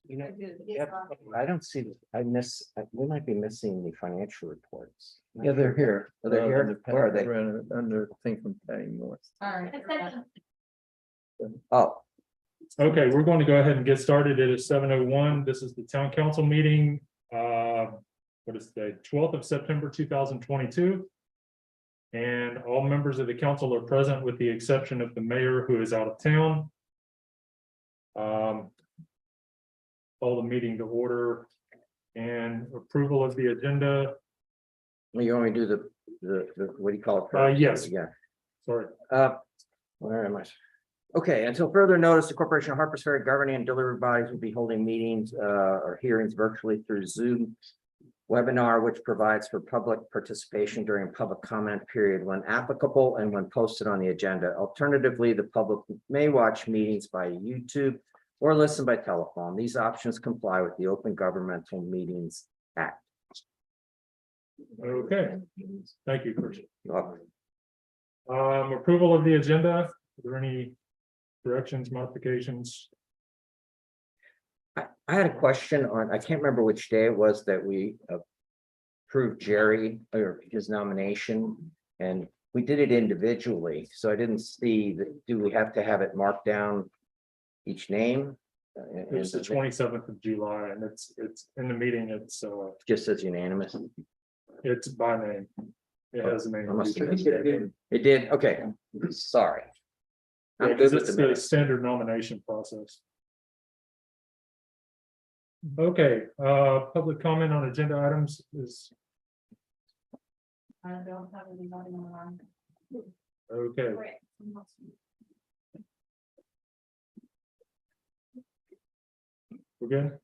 You know, I don't see, we might be missing the financial reports. Yeah, they're here. Oh, they're here? Under- Where are they? Under thing from Patty North. All right. Oh, Okay, we're going to go ahead and get started. It is 7:01. This is the town council meeting. What is the 12th of September 2022? And all members of the council are present with the exception of the mayor who is out of town. Call the meeting to order and approval of the agenda. you want me to do the, what do you call it? first? Yes. Yeah. Sorry. Where am I? Okay, until further notice, the Corporation of Harpers Ferry governing and delivery bodies will be holding meetings or hearings virtually through Zoom webinar, which provides for public participation during public comment period when applicable and when posted on the agenda. Alternatively, the public may watch meetings by YouTube or listen by telephone. These options comply with the Open Governmental Meetings Act. Okay, thank you, Chris. You're welcome. Approval of the agenda. Are there any corrections, modifications? I had a question on, I can't remember which day it was that we approved Jerry or his nomination, and we did it individually, so I didn't see that. Do we have to have it marked down each name? It was the 27th of July, and it's in the meeting. Just as unanimous. It's by name. It has a I name. must have missed it. It did, okay, sorry. I'm Yeah, good 'cause with it's the the minutes. standard nomination process. Okay, public comment on agenda items is I don't have any voting on. okay. We're good.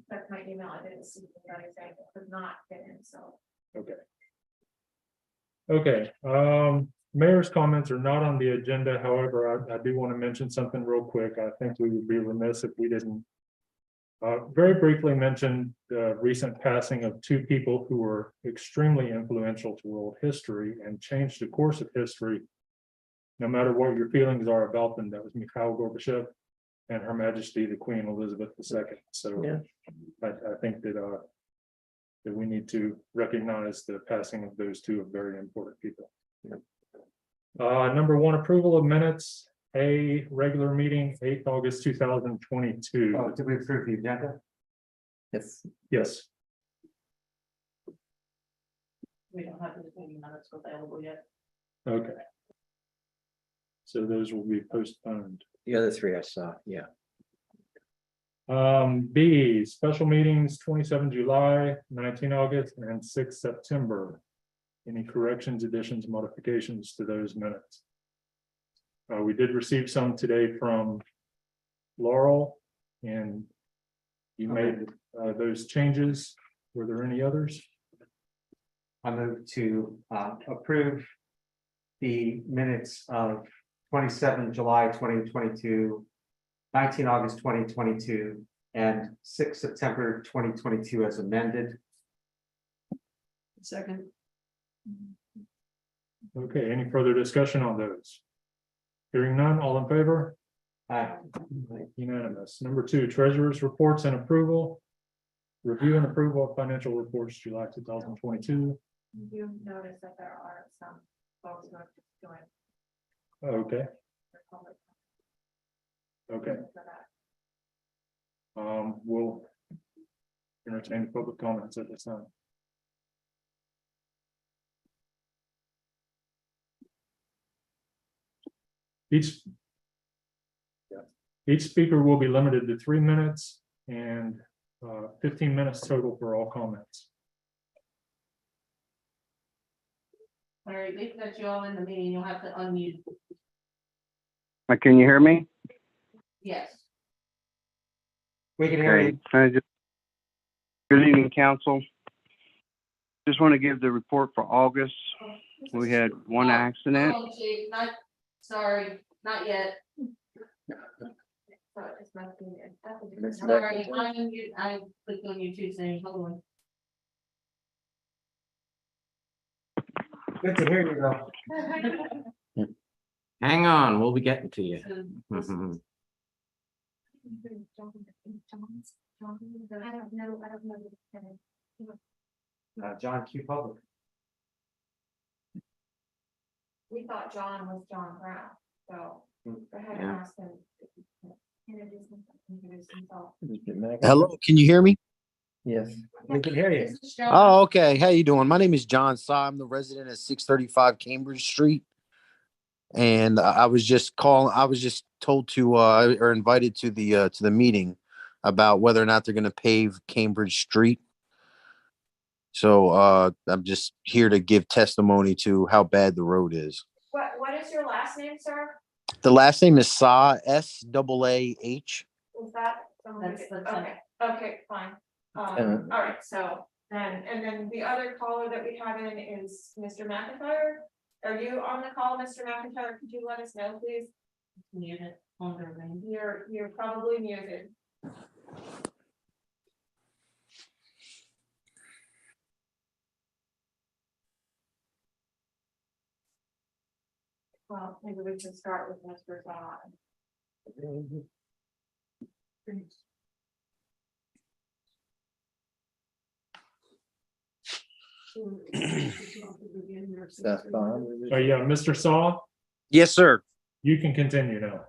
That's my email. I didn't see that exactly. Could not get in, so. Okay, mayor's comments are not on the agenda. However, I do want to mention something real quick. I think we would be remiss if we didn't very briefly mention the recent passing of two people who were extremely influential to world history and changed the course of history. No matter what your feelings are about them, that was Mikhail Gorbachev and Her Majesty the Queen Elizabeth II. So Yeah. I think that we need to recognize the passing of those two very important people. Number one, approval of minutes, a regular meeting, 8th August 2022. Did we approve the agenda? Yes. Yes, We don't have the meeting minutes available yet. okay. So those will be postponed. The other three I saw, yeah. B, special meetings, 27 July, 19 August, and 6 September. Any corrections, additions, modifications to those minutes? We did receive some today from Laurel, and you made those changes. Were there any others? I move to approve the minutes of 27 July 2022, 19 August 2022, and 6 September 2022 as amended. Second. Okay, any further discussion on those? Hearing none, all in favor? Unanimous. Number two, treasurer's reports and approval. Review and approval of financial reports, July 2022. You notice that there are some folks who are just doing. Okay, their public okay. for that. We'll entertain public comments at this time. Each speaker will be limited to 3 minutes and 15 minutes total for all comments. All right, we've got you all in the meeting. You'll have to unmute. Can you hear me? Yes. We can hear you. Okay. Good evening, council. Just want to give the report for August. We had one accident. Oh, gee, sorry, not yet. Sorry, I clicked on you too soon. Hold on. Good to hear you though. Hang on, we'll be getting to you. So, Mhm. John Q. Public. We thought John was John Brown, so go ahead and Yeah. ask him. if he can Introduce himself. Hello, can you hear me? Yes. We can hear you. This is John. Oh, okay. How you doing? My name is John Saw. I'm the resident at 635 Cambridge Street. And I was just told to or invited to the meeting about whether or not they're gonna pave Cambridge Street. So I'm just here to give testimony to how bad the road is. What is your last name, sir? The last name is Saw, SAAH. Was that? someone That's who- the Okay, okay, fine. Tenant. All right, so then the other caller that we have in is Mr. McIntyre. Are you on the call, Mr. McIntyre? Could you let us know, please? Muted on the ring. You're probably muted. Well, maybe we should start with Mr. Zahn. That's fine. Oh, yeah, Mr. Saw, Yes, sir. you can continue now.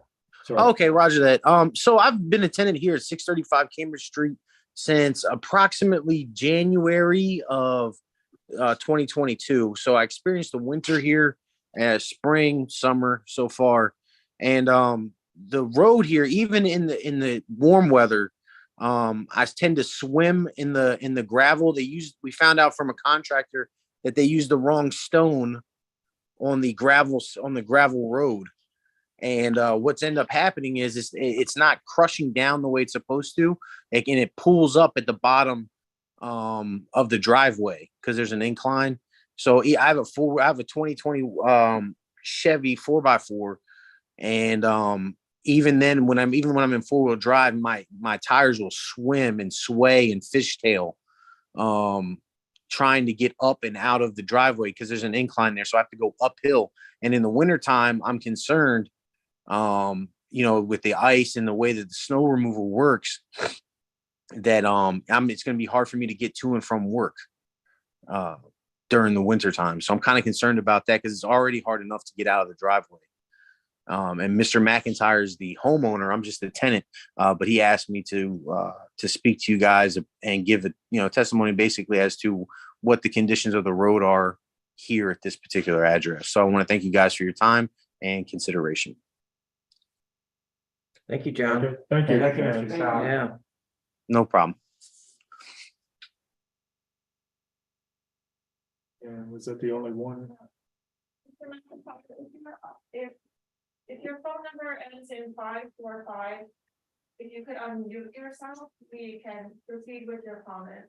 Sorry. Okay, Roger that. So I've been a tenant here at 635 Cambridge Street since approximately January of 2022. So I experienced the winter here, spring, summer so far, and the road here, even in the warm weather, I tend to swim in the gravel. We found out from a contractor that they used the wrong stone on the gravel road. And what's ended up happening is it's not crushing down the way it's supposed to. And it pulls up at the bottom of the driveway because there's an incline. So I have a 2020 Chevy 4x4, and even when I'm in 4-wheel drive, my tires will swim and sway and fishtail, trying to get up and out of the driveway because there's an incline there. So I have to go uphill. And in the wintertime, I'm concerned, with the ice and the way that the snow removal works, that it's going to be hard for me to get to and from work during the winter time. So I'm kind of concerned about that because it's already hard enough to get out of the driveway. And Mr. McIntyre is the homeowner. I'm just a tenant, but he asked me to speak to you guys and give a testimony basically as to what the conditions of the road are here at this particular address. So I want to thank you guys for your time and consideration. Thank you, John. Okay, thank you. Thank you, Mr. Saw. Yeah. No problem. And was that the only one? If your phone number ends in 545, if you could unmute yourself, we can proceed with your comment.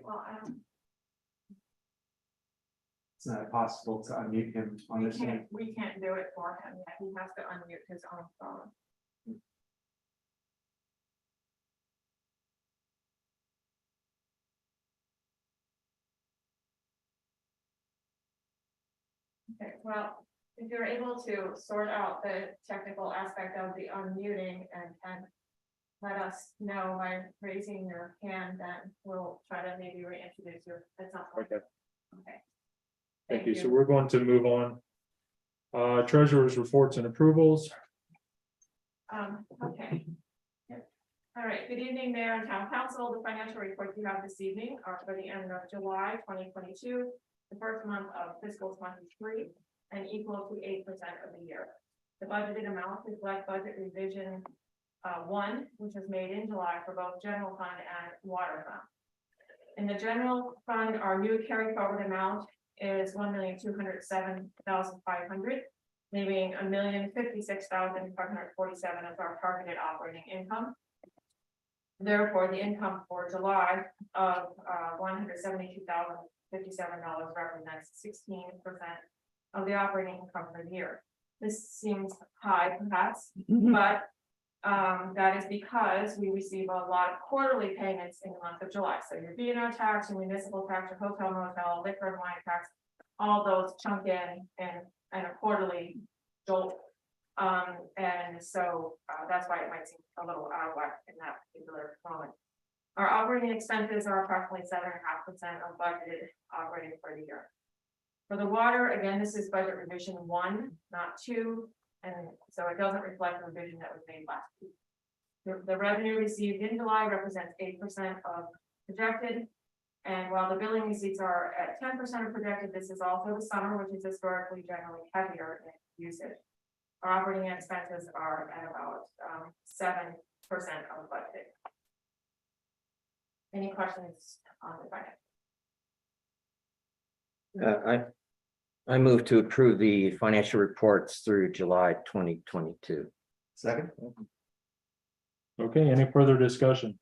Well, It's not possible to unmute him on this one. we can't do it for him yet. He has to unmute his own phone. Okay, well, if you're able to sort out the technical aspect of the unmuting and can let us know by raising your hand, then we'll try to maybe reintroduce you at some point. Okay, Okay. thank you. So we're going to move on. Treasurer's reports and approvals. Okay. Yep. All right, good evening, Mayor and Town Council. The financial reports you have this evening are for the end of July 2022, the first month of fiscal 23, and equal to 8% of the year. The budgeted amount reflects budget revision 1, which was made in July for both general fund and water fund. In the general fund, our new carry forward amount is $1,207,500, leaving $1,056,547 as our targeted operating income. Therefore, the income for July of $172,057 represents 16% of the operating income for the year. This seems high perhaps, but that is because we receive a lot of quarterly payments in the month of July. So your B&O tax, your municipal tax, your hotel motel, liquor and wine tax, all those chunk in and a quarterly jolt. And so that's why it might seem a little out of whack in that particular moment. Our operating expenses are approximately 7.5% of budgeted operating for the year. For the water, again, this is budget revision 1, not 2, and so it doesn't reflect the revision that was made last week. The revenue received in July represents 8% of projected. And while the billing receipts are at 10% of projected, this is also the summer, which is historically generally heavier in usage. Our operating expenses are at about 7% of budget. Any questions on the budget? I move to approve the financial reports through July 2022. Second. Okay, any further discussion?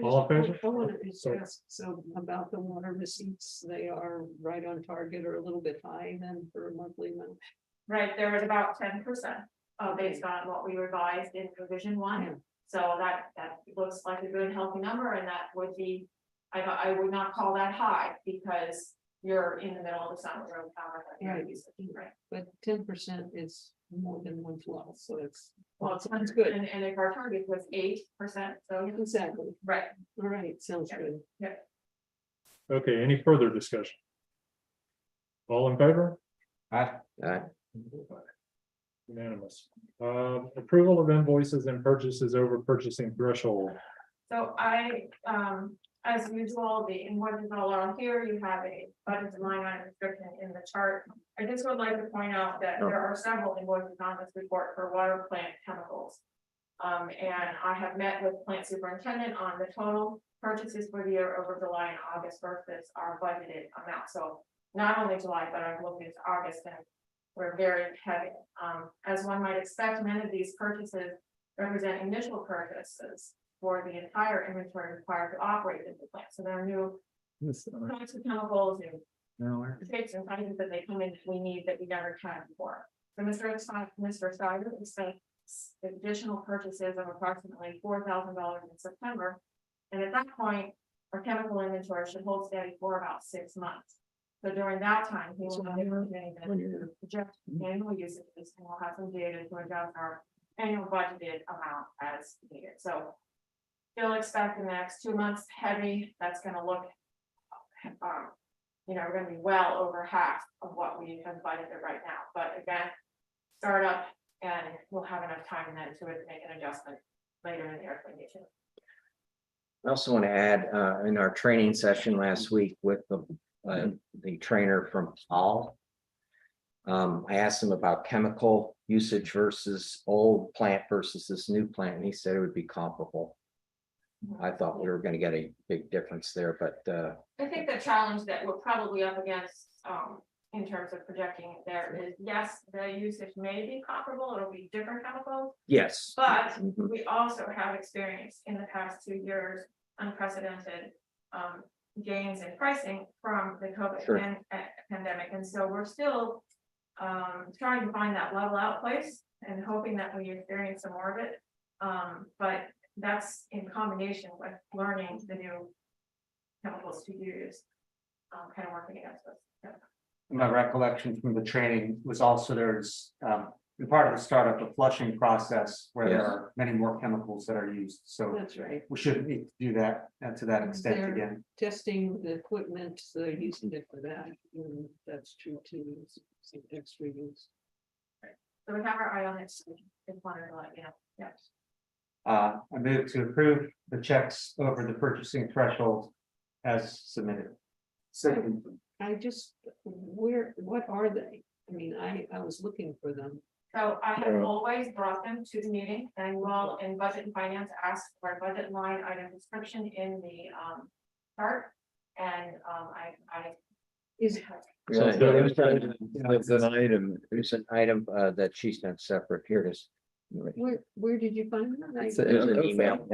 All in favor? I want to ask some about the water receipts. They are right on target or a little bit high then for a monthly month. Right, there was about 10% based on what we revised in revision 1. Yeah. So that looks like a good healthy number, and that would be, I would not call that high because you're in the middle of the summer. Right. But 10% is more than 1/12, so it's, Well, it sounds good. And if our target was 8%, so, Exactly. right, All right, sounds Yeah. good. Okay, any further discussion? All in favor? Aye. Unanimous. Approval of invoices and purchases over purchasing threshold. so as usual, the invoices all on here, you have a budget and line item description in the chart. I just would like to point out that there are several invoices on this report for water plant chemicals. And I have met with plant superintendent on the total purchases for the year over July and August versus our budgeted amount. So not only July, but I've looked into August and we're very heavy. As one might expect, many of these purchases represent initial purchases for the entire inventory required to operate the plant. So there are new types of chemicals and shapes and sizes that they come in, we need that we never had before. So Mr. Steiner expects additional purchases of approximately $4,000 in September. And at that point, our chemical inventory should hold steady for about 6 months. So during that time, he will have the opportunity to project annual usages, and we'll have some data to adjust our annual budgeted amount as needed. So still expect in the next 2 months heavy, that's gonna look, we're gonna be well over half of what we have budgeted right now. But again, start up and we'll have enough time then to make an adjustment later in the recommendation. I also want to add, in our training session last week with the trainer from Paul. I asked him about chemical usage versus old plant versus this new plant, and he said it would be comparable. I thought we were going to get a big difference there, but I think the challenge that we're probably up against, in terms of projecting there is, yes, the usage may be comparable, it'll be different chemicals, yes. but Mhm. we also have experienced in the past 2 years unprecedented gains in pricing from the COVID Sure. pandemic. And so we're still trying to find that level out place and hoping that we experience some more of it. But that's in combination with learning the new chemicals to use, kind of working against us. Yeah. My recollection from the training was also there's part of the startup, the flushing process where there Yes. are many more chemicals that are used. So That's right. we shouldn't need to do that to that extent There- again. Testing the equipment, so they're using it for that. And that's true too. Some extra use. So we have our eye on it. So just wanted to let you know. Yeah. I move to approve the checks over the purchasing threshold as submitted. Second. I just, what are they? I mean, I was looking for them. So I have always brought them to the meeting and you all in budget and finance asked for a budget line item description in the chart. And I. Is, So it was an item that she sent separate. Here it is. Where did you find that? It's an email.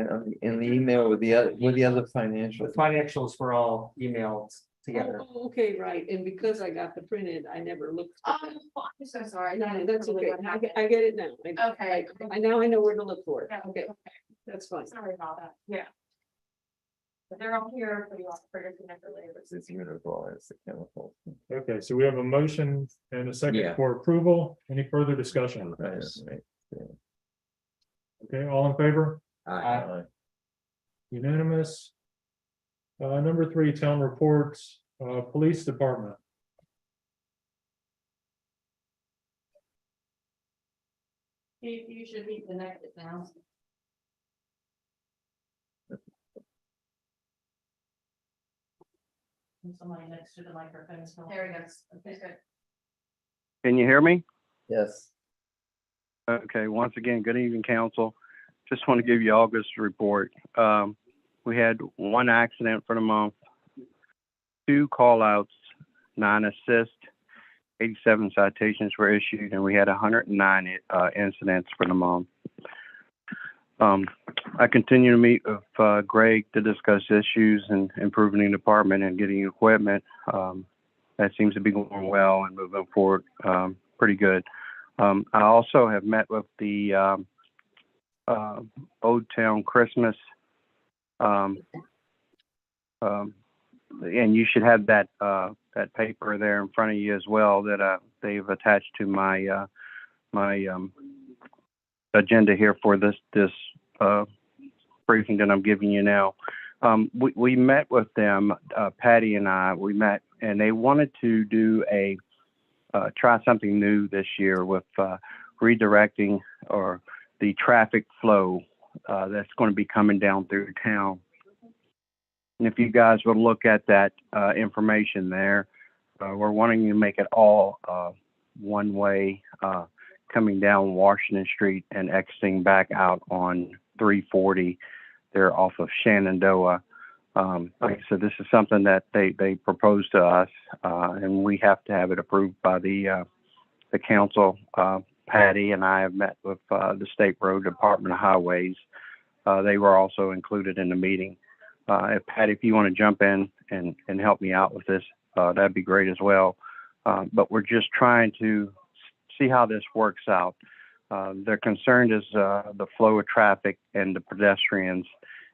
In the email with the other financial. The financials were all emailed together. Oh, okay, right, and because I got the printed, I never looked. at that. I'm so sorry. No, that's okay, I get it now. Okay. I now I know where to look for it, Yeah. okay, that's fine. Sorry about that, yeah. But they're all here for you all for your signature later. It's uniform, it's the chemical. Okay, so we have a motion and a second Yeah. for approval. Any further discussion? Right. Okay, all in favor? Aye. Unanimous. Number 3, town reports, police department. You should be connected now. And somebody next to the microphone. There we go. Okay, good. Can you hear me? Yes. Okay, once again, good evening, council. Just want to give you August report. We had 1 accident for the month, 2 call outs, 9 assists, 87 citations were issued, and we had 109 incidents for the month. I continue to meet with Greg to discuss issues and improving the department and getting equipment. That seems to be going well and moving forward pretty good. I also have met with the Old Town Christmas, and you should have that paper there in front of you as well that they've attached to my my agenda here for this briefing that I'm giving you now. We met with them, Patty and I. We met, and they wanted to do try something new this year with redirecting or the traffic flow that's going to be coming down through town. And if you guys would look at that information there, we're wanting to make it all one way coming down Washington Street and exiting back out on 340 there off of Shenandoah. Like I said, this is something that they proposed to us, and we have to have it approved by the council. Patty and I have met with the State Road Department of Highways. They were also included in the meeting. Patty, if you want to jump in and help me out with this, that'd be great as well. But we're just trying to see how this works out. Their concern is the flow of traffic and the pedestrians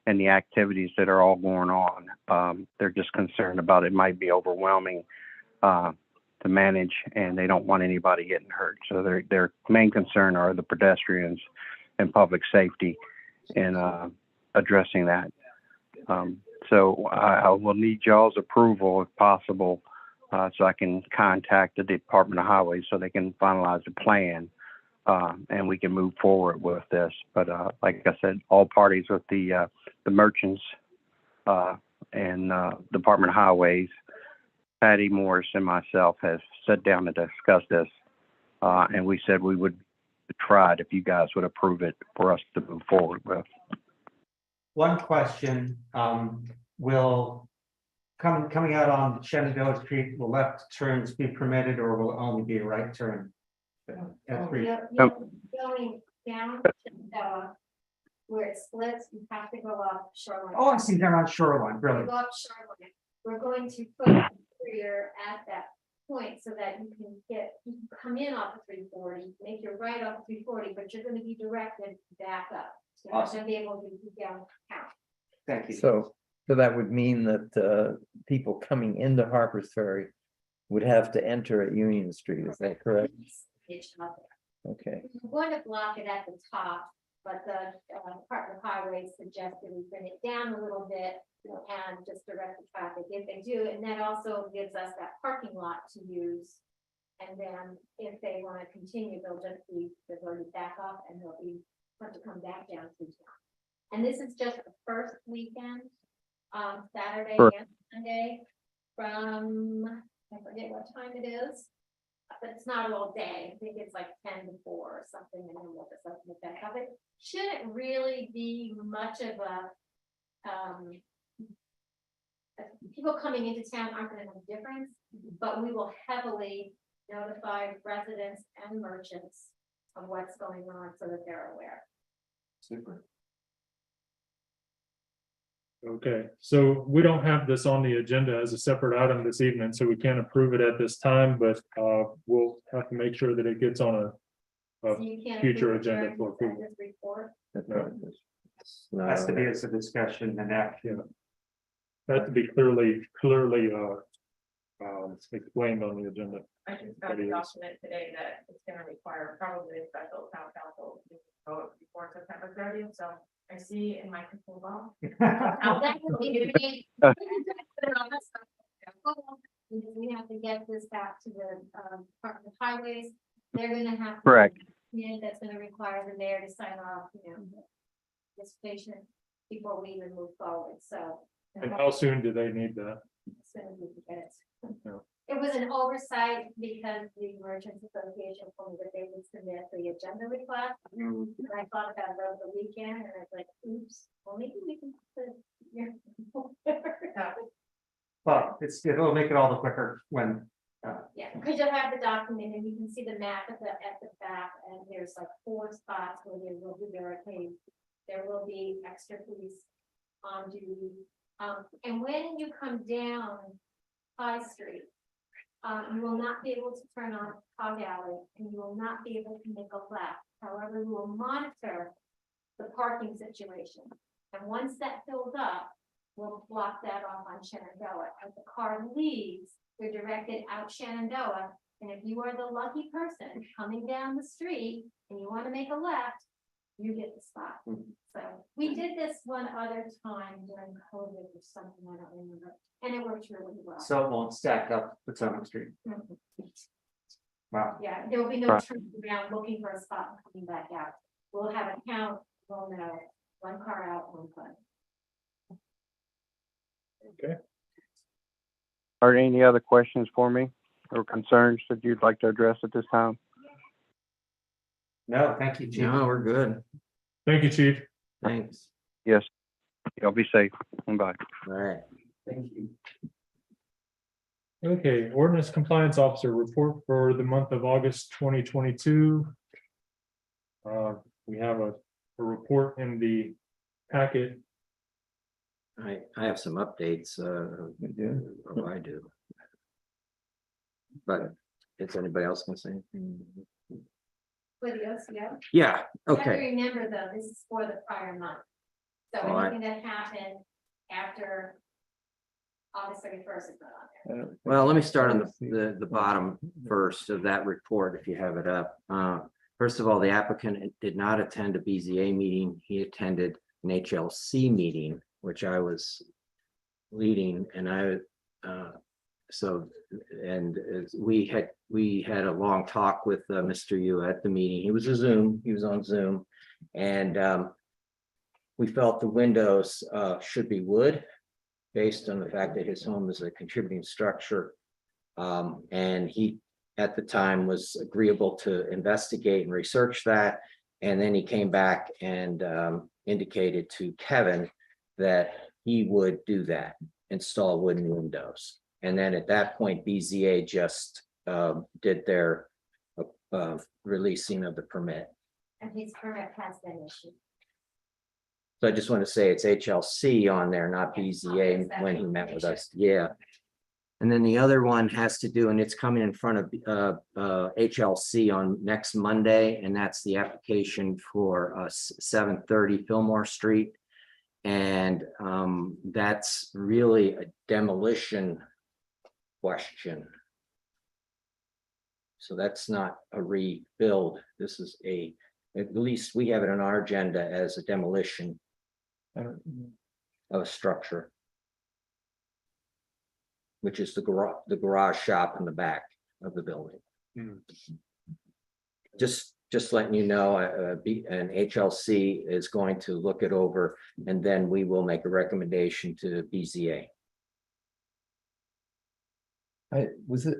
and the activities that are all going on. They're just concerned about it might be overwhelming to manage, and they don't want anybody getting hurt. So their main concern are the pedestrians and public safety and addressing that. So I will need y'all's approval if possible, so I can contact the Department of Highways so they can finalize the plan, and we can move forward with this. But like I said, all parties with the merchants and Department of Highways, Patty Morris and myself have sat down to discuss this, and we said we would try it if you guys would approve it for us to move forward with. One question, will coming out on Shenandoah Street, will left turns be permitted or will it only be a right turn? At three? Going down, where it splits, you have to go up Shoreline. Oh, I see there on Shoreline, You brilliant. Go up Shoreline. We're going to put a barrier at that point so that you can come in off of 340, make your right off of 340, but you're gonna be directed back up. So you're Awesome. gonna be able to be downtown. Thank you. So that would mean that people coming into Harper's Ferry would have to enter at Union Street, is that correct? It's not there. Okay, We're going to block it at the top, but the Department of Highways suggested we bring it down a little bit and just direct the traffic if they do, and that also gives us that parking lot to use. And then if they want to continue, they'll already back up and they'll have to come back down to town. And this is just the first weekend, Saturday Sure. and Sunday from, I forget what time it is. But it's not all day. I think it's like 10 to 4 or something, and then we'll just open it back up. It shouldn't really be much of a, people coming into town aren't gonna know the difference, but we will heavily notify residents and merchants of what's going on so that they're aware. Super. Okay, so we don't have this on the agenda as a separate item this evening, so we can't approve it at this time, but we'll have to make sure that it gets on a So you can't future approve agenda during for approval. this report. That's No. right. Has to be as a discussion and action. That to be clearly explained on the agenda. I just got a document today that it's gonna require probably a special town council vote before September 30th, so I see in my crystal ball. Oh, that would be great. We have to get this back to the Department of Highways. They're gonna have. to- Correct. Yeah, that's gonna require the mayor to sign off, this patient before we even move forward, so. And how soon do they need that? As soon as we can get it. Yeah. It was an oversight because the Merchants Association told me that they would submit the agenda request. And I thought about it over the weekend and I was like, oops, well, maybe we can. put it here. But it'll make it all the quicker when, Yeah, because you'll have the document and you can see the map at the back and there's like 4 spots where there will be barricades. There will be extra police on duty. And when you come down High Street, you will not be able to turn on Hog Alley and you will not be able to make a left. However, we will monitor the parking situation. And once that fills up, we'll block that off on Shenandoah. As the car leaves, you're directed out Shenandoah. And if you are the lucky person coming down the street and you want to make a left, you get the spot. So we did this one other time during COVID or something, I don't remember, and it worked really well. so it won't stack up Potomac Street. Mhm. Wow. Yeah, there will be no Right. turning around looking for a spot and coming back out. We'll have a count, we'll know, 1 car out, 1 car. Okay, Are there any other questions for me or concerns that you'd like to address at this time? No, thank you, Chief. No, we're good. thank you, chief. Thanks. Yes. Y'all be safe. Bye. All right. Thank you. Okay, ordinance compliance officer report for the month of August 2022. We have a report in the packet. I have some updates, You do? oh, I do. But is anybody else gonna say anything? For the OCO, Yeah, you have to okay, remember though, this is for the prior month. So Oh, anything that happened after August 31st is not on there. well, let me start on the bottom first of that report, if you have it up. First of all, the applicant did not attend a BZA meeting, he attended an HLC meeting, which I was leading, and so, and as we had a long talk with Mr. Yu at the meeting. He was on Zoom. And we felt the windows should be wood based on the fact that his home is a contributing structure. And he, at the time, was agreeable to investigate and research that. And then he came back and indicated to Kevin that he would do that, install wooden windows. And then at that point, BZA just did their releasing of the permit. And his permit has been issued. So I just want to say it's HLC on there, not BZA when he met with us. Yeah. And then the other one has to do, and it's coming in front of HLC on next Monday, and that's the application for 730 Fillmore Street. And that's really a demolition question. So that's not a rebuild. This is at least we have it on our agenda as a demolition of a structure, which is the garage shop in the back of the building. Just letting you know, an HLC is going to look it over, and then we will make a recommendation to BZA.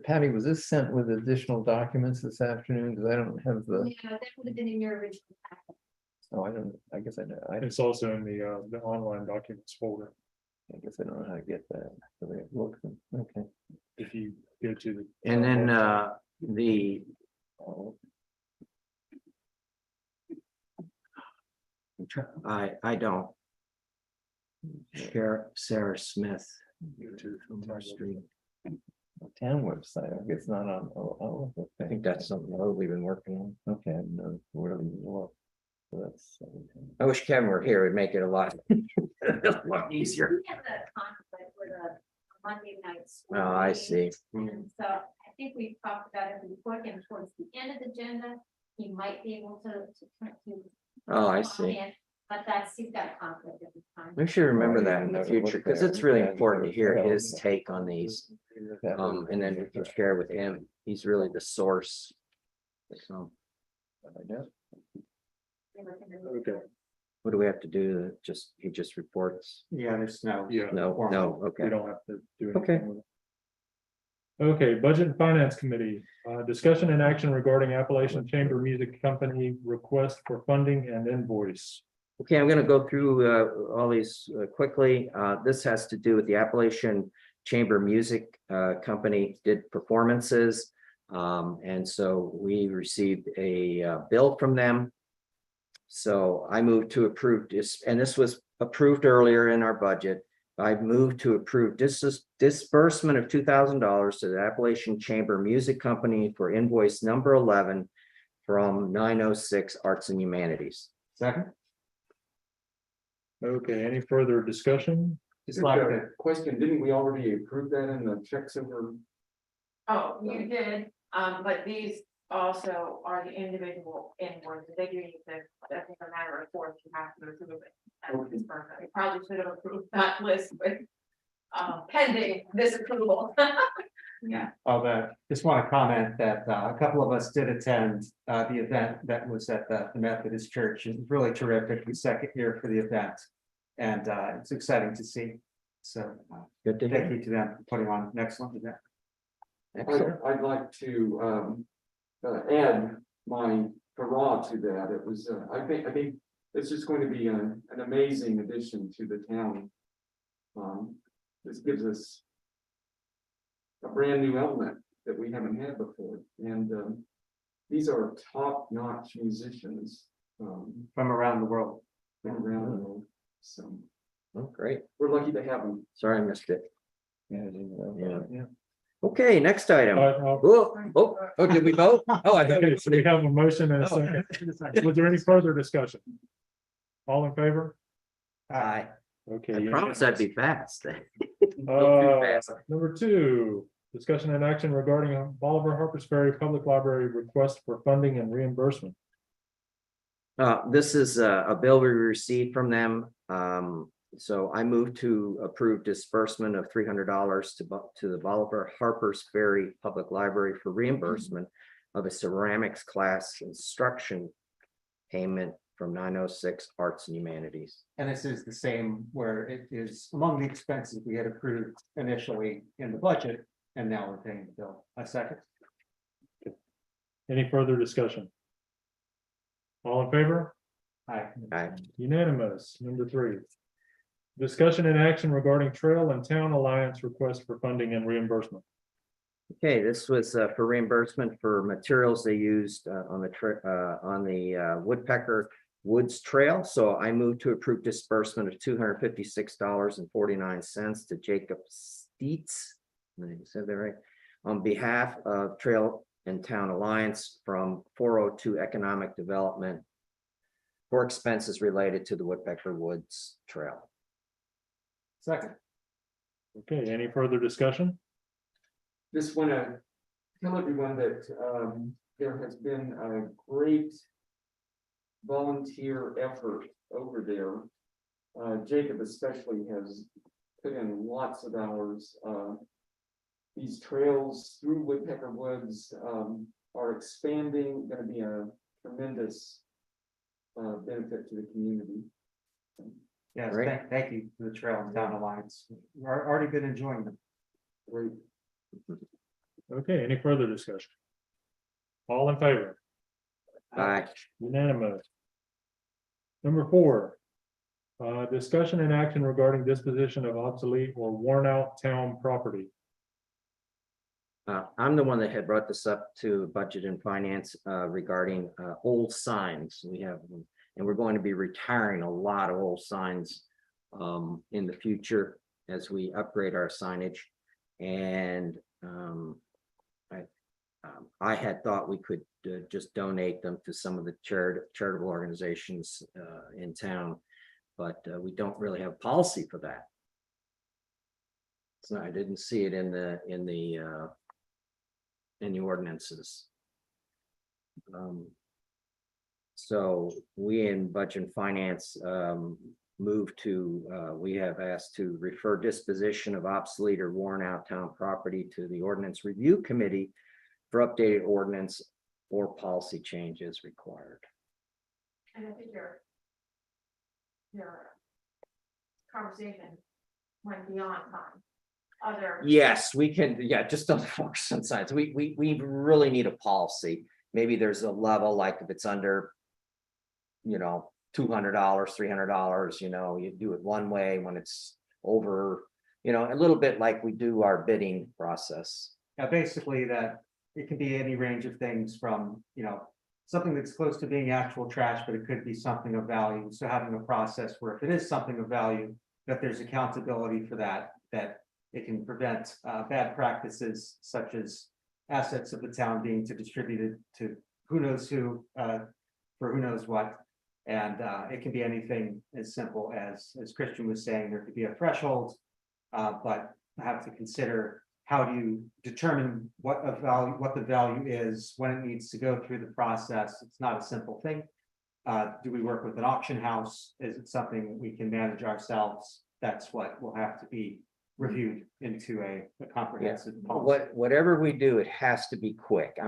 Patty, was this sent with additional documents this afternoon? Because I don't have the, Yeah, that would have been in your original packet. oh, I guess I know, I It's also in the online documents folder. guess I don't know how to get that. So we have to look them. Okay. If you go to the. And then I don't. Sarah Smith. Fillmore Street. Town website, it's not on, I think that's something we've been working on. okay, no, where do you look? So that's. I wish Kevin were here, it'd make it a lot easier. We have a conflict with a Monday night. school Oh, I meeting. see. And so I think we've talked about it, we put him towards the end of the agenda, he might be able to. Oh, I see. comment, But he's got a conflict at the time. We should remember that in the future, because it's really important to hear his take on these. And then we can share with him. He's really the source. So Okay, what do we have to do? He just reports? Yeah, there's no. yeah, No, we okay. don't have to do Okay. anything with it. Okay, Budget and Finance Committee, discussion and action regarding Appalachian Chamber Music Company request for funding and invoice. Okay, I'm gonna go through all these quickly. This has to do with the Appalachian Chamber Music Company did performances. And so we received a bill from them. So I moved to approve this, and this was approved earlier in our budget. I moved to approve disbursement of $2,000 to the Appalachian Chamber Music Company for invoice number 11 from 906 Arts and Humanities. Second, Okay, any further discussion? just like the Question, didn't we already approve that in the checks that were? Oh, you did, but these also are the individual invoices, they do need to, I think a matter of course, you have to approve it. As disbursement. We probably should have approved that list with pending this approval. Yeah. just want to comment that a couple of us did attend the event that was at the Methodist Church. It was really terrific. The second year for the event. And it's exciting to see. So Good to thank hear. you to them for putting on an excellent event. Excellent. I'd like to add my hurrah to that. It was, I think it's just going to be an amazing addition to the town. This gives us a brand new element that we haven't had before, and these are top-notch musicians From around the world. from around the world. So Oh, great. we're lucky to have them. Sorry, I missed it. Yeah. Yeah. Okay, next item. Oh, did we vote? Oh, I thought. Okay, so we have a motion and a Oh. second. Was there any further discussion? All in favor? I Okay. promise I'd be fast. Number 2, discussion and action regarding Bolivar Harpers Ferry Public Library request for funding and reimbursement. This is a bill we received from them. So I moved to approve disbursement of $300 to the Bolivar Harpers Ferry Public Library for reimbursement of a ceramics class instruction payment from 906 Arts and Humanities. And this is the same where it is among the expenses we had approved initially in the budget, and now we're paying the bill. A second. Any further discussion? All in favor? Aye. Unanimous. Number 3. Discussion and action regarding Trail and Town Alliance request for funding and reimbursement. Okay, this was for reimbursement for materials they used on the Woodpecker Woods Trail. So I moved to approve disbursement of $256.49 to Jacob Steets. I said that right, on behalf of Trail and Town Alliance from 402 Economic Development for expenses related to the Woodpecker Woods Trail. Second. Okay, any further discussion? Just want to tell everyone that there has been a great volunteer effort over there. Jacob especially has put in lots of hours. These trails through Woodpecker Woods are expanding, going to be a tremendous benefit to the community. Yes, Great. thank you to the Trail and Town Alliance. We've already been enjoying them. Great. Okay, any further discussion? All in favor? Aye. Unanimous. Number 4. Discussion and action regarding disposition of obsolete or worn out town property. I'm the one that had brought this up to Budget and Finance regarding old signs. We have And we're going to be retiring a lot of old signs in the future as we upgrade our signage. And I had thought we could just donate them to some of the charitable organizations in town, but we don't really have policy for that. So I didn't see it in the ordinances. So we in Budget and Finance we have asked to refer disposition of obsolete or worn out town property to the Ordinance Review Committee for updated ordinance or policy changes required. And I think your conversation went beyond time. Other. Yes, we can, just don't focus on signs. We really need a policy. Maybe there's a level, like if it's under, $200, $300, you do it one way. When it's over, a little bit like we do our bidding process. Yeah, basically that it can be any range of things from, something that's close to being actual trash, but it could be something of value. So having a process where if it is something of value, that there's accountability for that it can prevent bad practices such as assets of the town being distributed to who knows who, for who knows what. And it can be anything as simple as Christian was saying, there could be a threshold, but have to consider how do you determine what the value is, when it needs to go through the process. It's not a simple thing. Do we work with an auction house? Is it something we can manage ourselves? That's what will have to be reviewed into a comprehensive policy. Whatever we do, it has to be quick.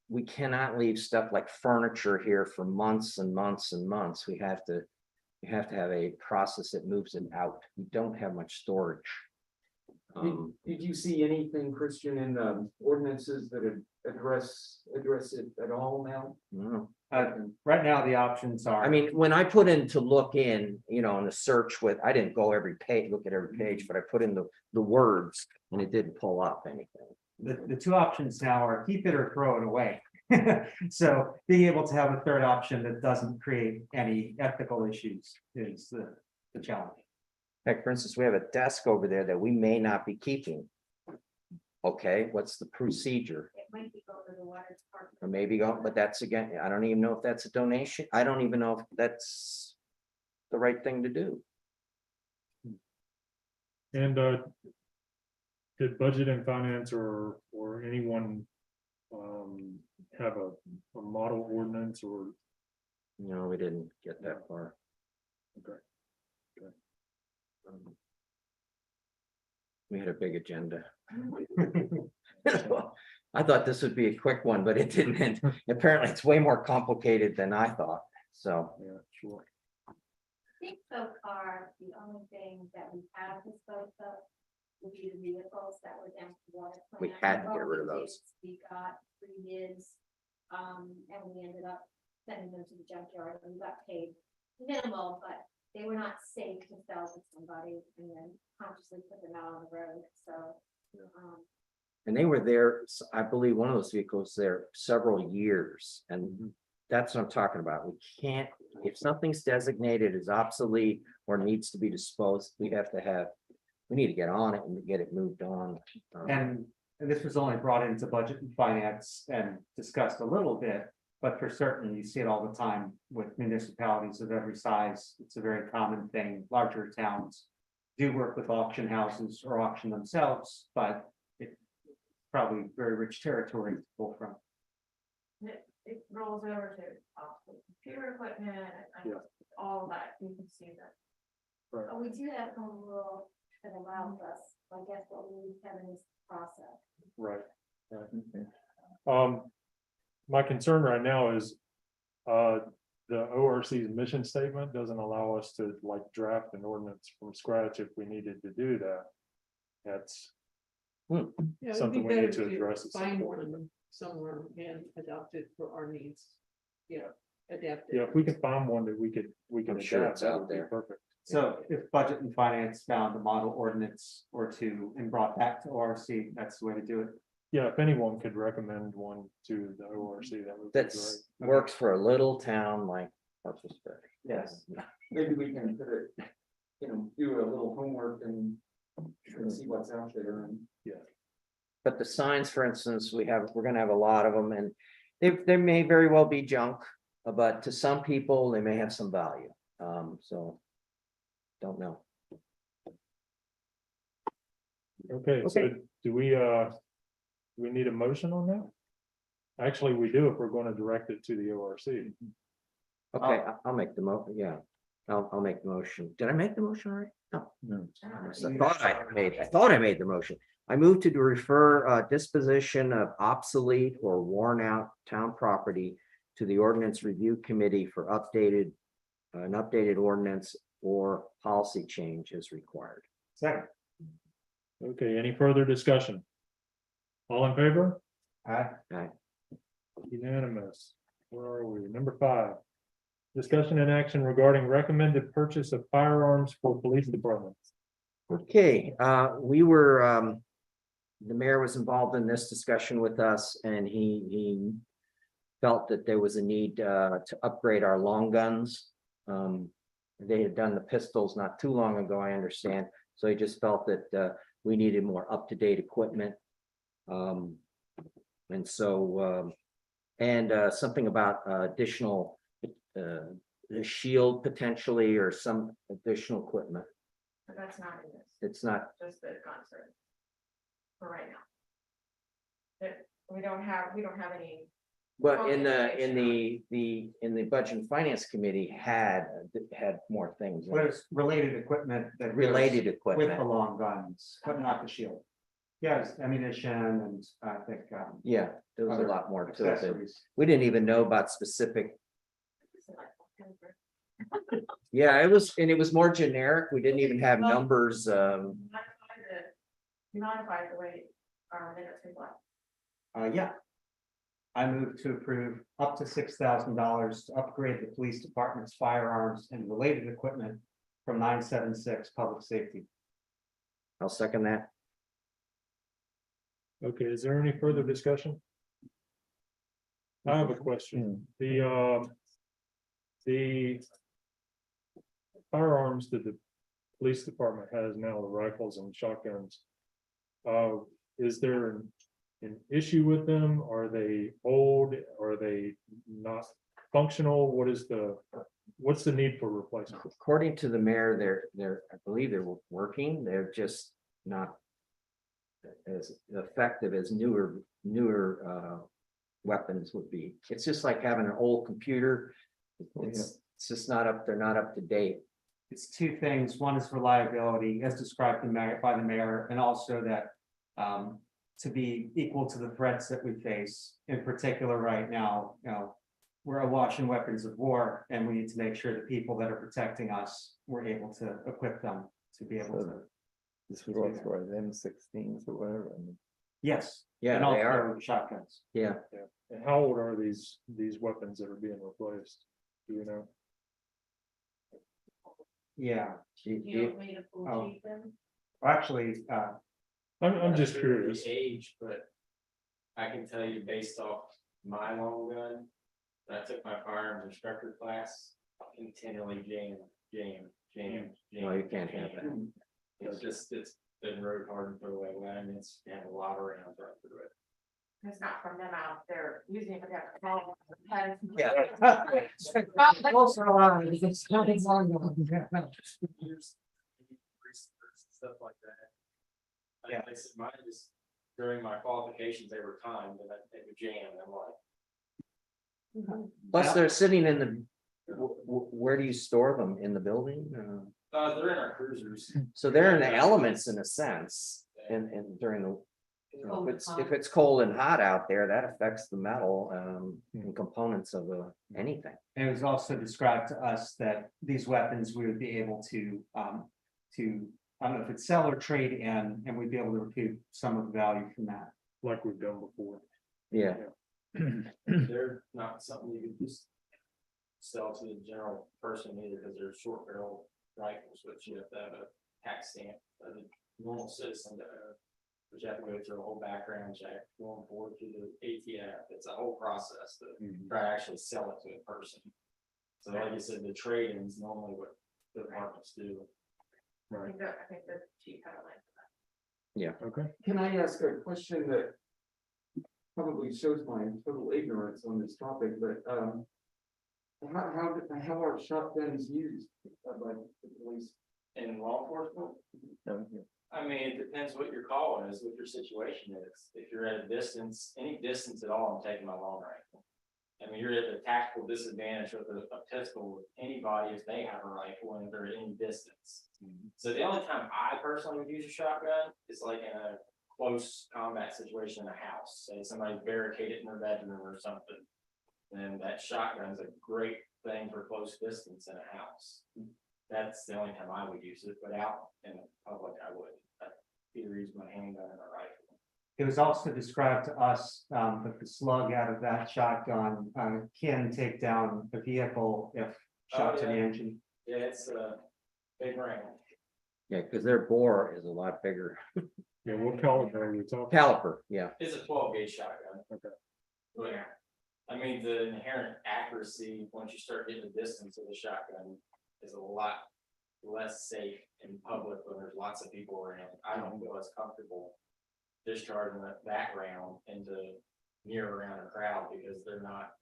We cannot leave stuff like furniture here for months and months and months. We have to have a process that moves it out. We don't have much storage. Did you see anything, Christian, in the ordinances that address it at all now? No. Right now, the options are. I mean, when I put in to look in, in the search I didn't go look at every page, but I put in the words and it didn't pull up anything. The two options now are keep it or throw it away. So being able to have a third option that doesn't create any ethical issues is the challenge. Like, for instance, we have a desk over there that we may not be keeping. Okay, what's the procedure? It might be over the water department. Or maybe go, but that's again, I don't even know if that's a donation. I don't even know if that's the right thing to do. And did Budget and Finance or anyone have a model ordinance or? No, we didn't get that far. Okay. We had a big agenda. I thought this would be a quick one, but it didn't end. Apparently, it's way more complicated than I thought. So, Yeah, sure. I think so far, the only thing that we have disposed of would be the vehicles that were down to the water plant. We had to get What rid of we did those. is We got 3 bids, and we ended up sending them to the junkyard, and we got paid minimal, but they were not safe to sell to somebody and then consciously put them out on the road, so. and they were there, I believe one of those vehicles there several years, and that's what I'm talking about. We can't, if something's designated as obsolete or needs to be disposed, we need to get on it and get it moved on. And this was only brought into Budget and Finance and discussed a little bit, but for certain, you see it all the time with municipalities of every size. It's a very common thing. Larger towns do work with auction houses or auction themselves, but it's probably very rich territory to pull from. It rolls over to computer equipment and Yeah. all of that. You can see that. But we do have home rule that allows us, I guess what we have in this process. Right. My concern right now is the ORC's mission statement doesn't allow us to draft an ordinance from scratch if we needed to do that. That's Yeah, it would be something we need better to address at some find point. one somewhere and adopt it for our needs. Yeah, adapt it. Yeah, if we could find one that we can I'm sure adapt, it's that out would be there. perfect. So if Budget and Finance found a model ordinance or two and brought that to ORC, that's the way to do it. Yeah, if anyone could recommend one to the ORC, that would be great. That's works for a little town like Harpers Ferry. Yes. maybe we can put it, do a little homework and see what's out there and. But the signs, for instance, we're gonna have a lot of them, and they may very well be junk, but to some people, they may have some value. So. Don't know. Okay, so Okay. do we need a motion on that? Actually, we do if we're going to direct it to the ORC. Okay, I'll make the yeah. I'll make the motion. Did I make the motion already? No. No. I thought I made the motion. I moved to refer disposition of obsolete or worn out town property to the ordinance review committee for an updated ordinance or policy change as required. Second, Okay, any further discussion? All in favor? Unanimous. Where are we? Number 5. Discussion and action regarding recommended purchase of firearms for police departments. Okay, we were, the mayor was involved in this discussion with us, and he felt that there was a need to upgrade our long guns. They had done the pistols not too long ago, I understand, so he just felt that we needed more up-to-date equipment. And so, something about additional the shield potentially, or some additional equipment. But that's not in this, It's not, just the concert. For right now. We don't have any, but in the budget and finance committee had more things. in it. there's related equipment that. goes Related With equipment. the long guns, but not the shield. Yes, ammunition and I think. Yeah, there was a other lot more to it. accessories. We didn't even know about specific. Yeah, it was more generic. We didn't even have numbers. modify the way our minutes reflect. Yeah. I move to approve up to $6,000 to upgrade the police department's firearms and related equipment from 976 Public Safety. I'll second that. Okay, is there any further discussion? I have a question. The firearms that the police department has now, the rifles and shotguns. Is there an issue with them? Are they old? Are they not functional? What's the need for replacement? According to the mayor, I believe they're working. They're just not as effective as newer weapons would be. It's just like having an old computer. It's just not up. They're not up to date. It's two things. One is reliability as described by the mayor, and also that to be equal to the threats that we face, in particular right now, we're awash in weapons of war, and we need to make sure the people that are protecting us, we're able to equip them to be able to. This was also for M16s or whatever. Yes. Yeah, and they also are. shotguns. Yeah. And how old are these weapons that are being replaced? Do you know? Yeah, You don't need a full Oh. chief then? actually, I'm just curious. Age, but I can tell you based off my long gun, when I took my firearms instructor class, continually jam. No, you can't have that. It's been road hard for the way when it's had a lot of rounds right through it. It's not from them out there using it for that. Stuff like that. Yeah. I said mine just during my qualifications, they were timed and they would jam. I'm like, Plus, they're sitting in the. Where do you store them? In the building? they're in our cruisers. So they're in the elements in a sense, and during the. If it's cold and hot out there, that affects the metal and components of anything. it was also described to us that these weapons we would be able to, I don't know if it's sell or trade in, and we'd be able to recoup some of the value from that. Like we've done before. Yeah, They're not something you could just sell to the general person either, because they're short barrel rifles, which you have to have a tax stamp as a normal citizen to own. Which you have to go through a whole background check, going forward to the ATF. It's a whole process to try to actually sell it to a person. So like you said, the trade-in is normally what the departments do. I think the chief had a line. Okay. Can I ask a question that probably shows my total ignorance on this topic, but, how are shotguns used by the police? In law enforcement, I mean, it depends what your call is, what your situation is. If you're at a distance, any distance at all, I'm taking my long rifle. I mean, you're at a tactical disadvantage with a pistol with anybody if they have a rifle and they're at any distance. So the only time I personally would use a shotgun is like in a close combat situation in a house. Say somebody barricaded in their bedroom or something. Then that shotgun is a great thing for close distance in a house. That's the only time I would use it, but out in the public, I would. I'd either use my handgun or a rifle. It was also described to us that the slug out of that shotgun can take down the vehicle if shot to the yeah. engine. Yeah, it's a big round. Yeah, because their bore is a lot bigger. Yeah, what caliber are you talking? Caliper, yeah. It's a 12 gauge shotgun. Okay. But, I mean, the inherent accuracy, once you start getting the distance of the shotgun, is a lot less safe in public when there's lots of people around. I don't feel as comfortable discharging that round into near around a crowd because they're not.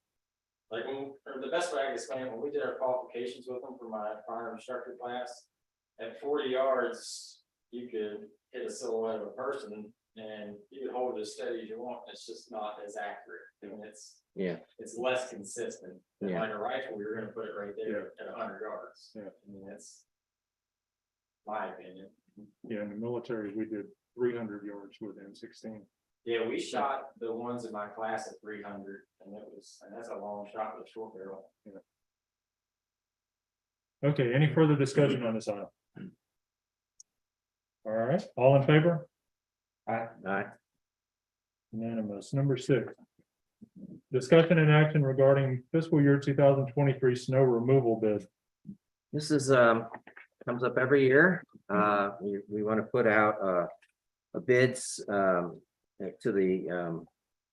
Like, or the best way I can explain it, when we did our qualifications with them for my firearm instructor class, at 40 yards, you could hit a silhouette of a person and you could hold it as steady as you want. It's just not as accurate. I mean, it's less consistent. Than Yeah. like a rifle, you're gonna put it right there at 100 yards. Yeah. I mean, that's my opinion. Yeah, in the military, we did 300 yards with M16. Yeah, we shot the ones in my class at 300 and that's a long shot with a short barrel. Okay, any further discussion on this item? All right, all in favor? All right. Unanimous. Number 6. Discussion and action regarding fiscal year 2023 snow removal bid. This is, comes up every year. We want to put out, a bids, to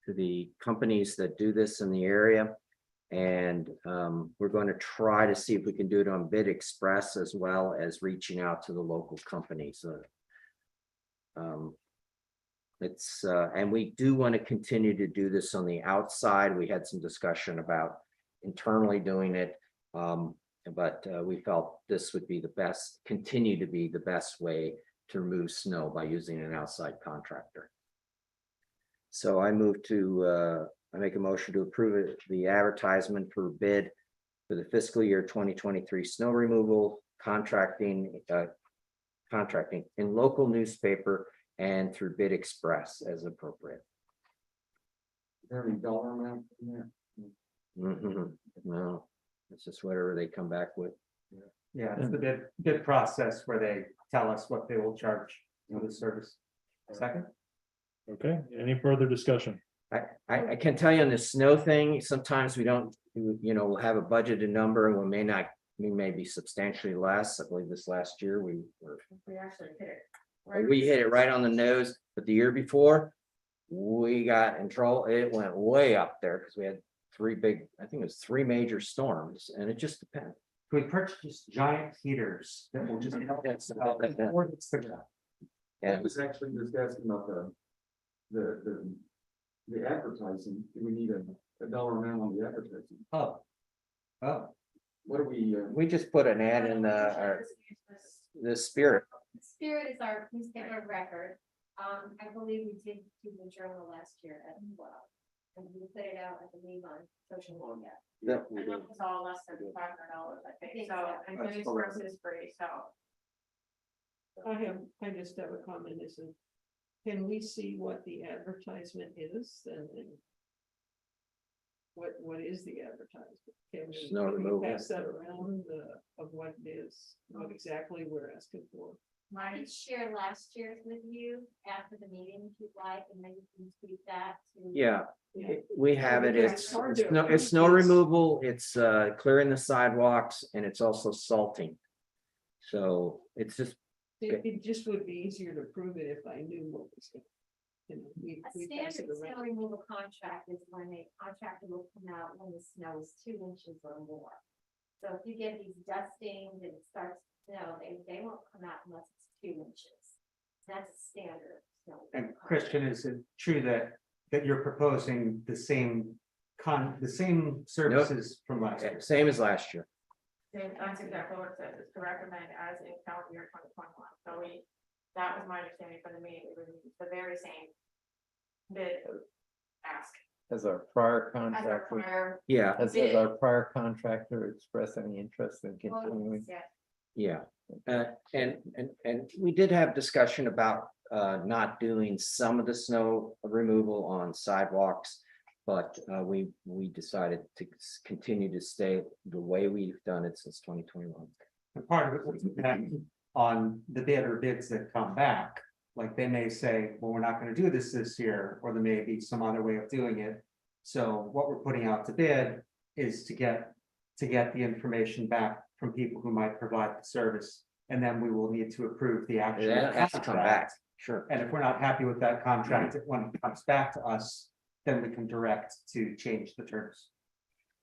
the companies that do this in the area. And, we're going to try to see if we can do it on Bid Express as well as reaching out to the local companies. And we do want to continue to do this on the outside. We had some discussion about internally doing it. But we felt this would be the best, continue to be the best way to remove snow by using an outside contractor. So I make a motion to approve the advertisement for bid for the fiscal year 2023 snow removal contracting in local newspaper and through Bid Express as appropriate. Is there any dollar amount in there? No, it's just whatever they come back with. Yeah, it's the bid process where they tell us what they will charge for the service. Second? Okay, any further discussion? I can tell you on the snow thing, sometimes we don't, we'll have a budgeted number and we may be substantially less. I believe this last year we actually hit it. we hit it right on the nose, but the year before we got in trouble. It went way up there because we had three major storms, and it just depends. We purchased giant heaters that will just. Yeah. I was actually just asking about the advertising. Do we need a dollar amount on the advertising? Oh. What do we? We just put an ad in the Spirit. Spirit is our newspaper of record. I believe we did do the journal last year as well. And we put it out, I believe, on social media. I know it's all less than $500, I think, so, and That's news correct. is free, so. I just have a comment, can we see what the advertisement is and what is the advertisement? Snow Can we removal. pass that around of what it is, what exactly we're asking for? I did share last year's with you after the meeting, if you'd like, and then you can tweet that to. Yeah, we have it. It's It's hard to it's snow appreciate. removal, it's clearing the sidewalks, and it's also salting. So it's just, It just would be easier to prove it if I knew what was going. We A pass it standard snow around. removal contract is when a contractor will come out when the snow is 2 inches or more. So if you get these dustings and it starts, they won't come out unless it's 2 inches. That's standard. And Christian, is it true that you're proposing the same services from last year? Same as last year. And that's exactly what it says, is to recommend as in calendar year 2021. So that was my understanding from the meeting, it was the very same bid ask. Has our prior As our contractor, prior Yeah, has our prior contractor expressed any interest in continuing? Yeah. yeah. And we did have discussion about not doing some of the snow removal on sidewalks. But we decided to continue to stay the way we've done it since 2021. And part of it will depend on the bid or bids that come back. Like they may say, well, we're not gonna do this year, or there may be some other way of doing it. So what we're putting out to bid is to get the information back from people who might provide the service. And then we will need to approve the actual That has to come back, contract. sure. And if we're not happy with that contract, when it comes back to us, then we can direct to change the terms,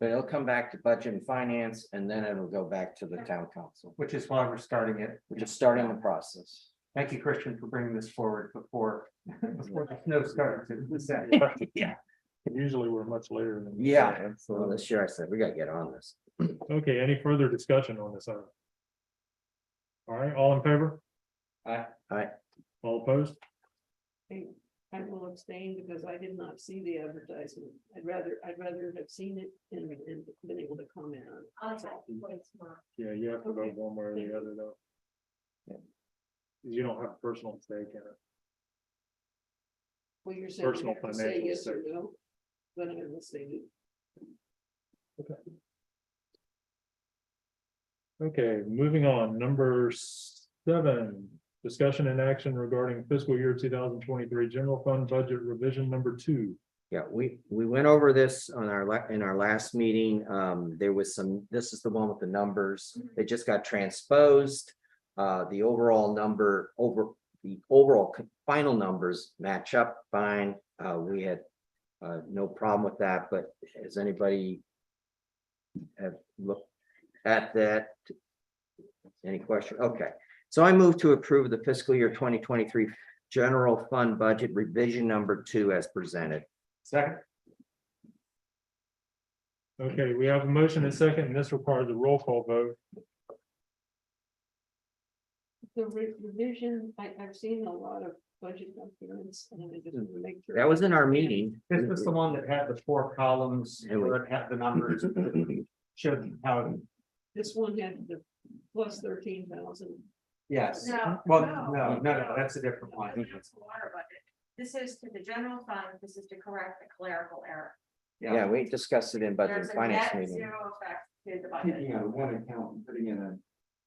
But it'll come back to budget and finance, and then it'll go back to the town council. which is why we're starting it. We're just starting the process. Thank you, Christian, for bringing this forward before the snow started to descend. Yeah. Usually we're much later than. Yeah, well, Absolutely. this year I said, we gotta get on this. Okay, any further discussion on this item? All right, all in favor? Aye. All opposed? I will abstain because I did not see the advertisement. I'd rather have seen it and been able to comment on it. I'll try to put it tomorrow. Yeah, you have to vote one way or the other though. You don't have a personal stake in it. Well, you're saying Personal you have to say financial yes or stake. no, then I will say no. Okay, moving on, number 7, discussion and action regarding fiscal year 2023 general fund budget revision number 2. Yeah, we went over this on in our last meeting. There was this is the one with the numbers. They just got transposed. The overall final numbers match up fine. We had no problem with that, but has anybody have looked at that? Any question? Okay, so I move to approve the fiscal year 2023 general fund budget revision number 2 as presented. Second, Okay, we have a motion and second, and this requires a roll call vote. The revision, I've seen a lot of budget documents and I just want to make sure. That was in our meeting. this was the one that had the 4 columns, And we- where it had the numbers, showed how, This one had the plus 13,000. yes. No, Well, no. no, that's a different one. That's the water budget. This is to the general fund, this is to correct the clerical error. Yeah, we discussed it in budget There's and a finance net meeting. zero effect to the budget. Taking out of one account and putting in a.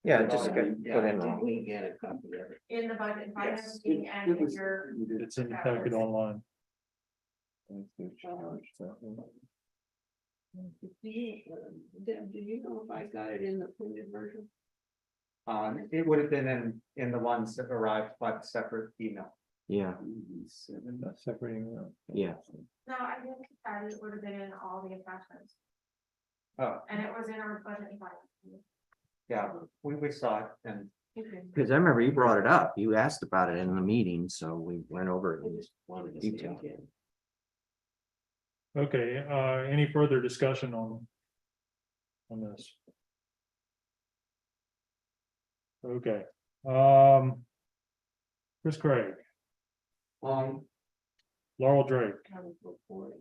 Yeah, just put in Did wrong. we get a copy of it? In the budget and finance Yes, meeting and it in was- your, you did. It's in the packet online. Deb, do you know if I got it in the printed version? It would have been in the ones that arrived by the separate email. Yeah, Separating out. yeah. no, I think that it would have been in all the attachments, Oh, and it was in our budget and finance. yeah, we saw it and meeting. Because I remember you brought it up. You asked about it in the meeting, so we went over it. I just wanted to see Detail. it again. Okay, any further discussion on this? Okay, Chris Craig, Laurel Drake, I would vote for it.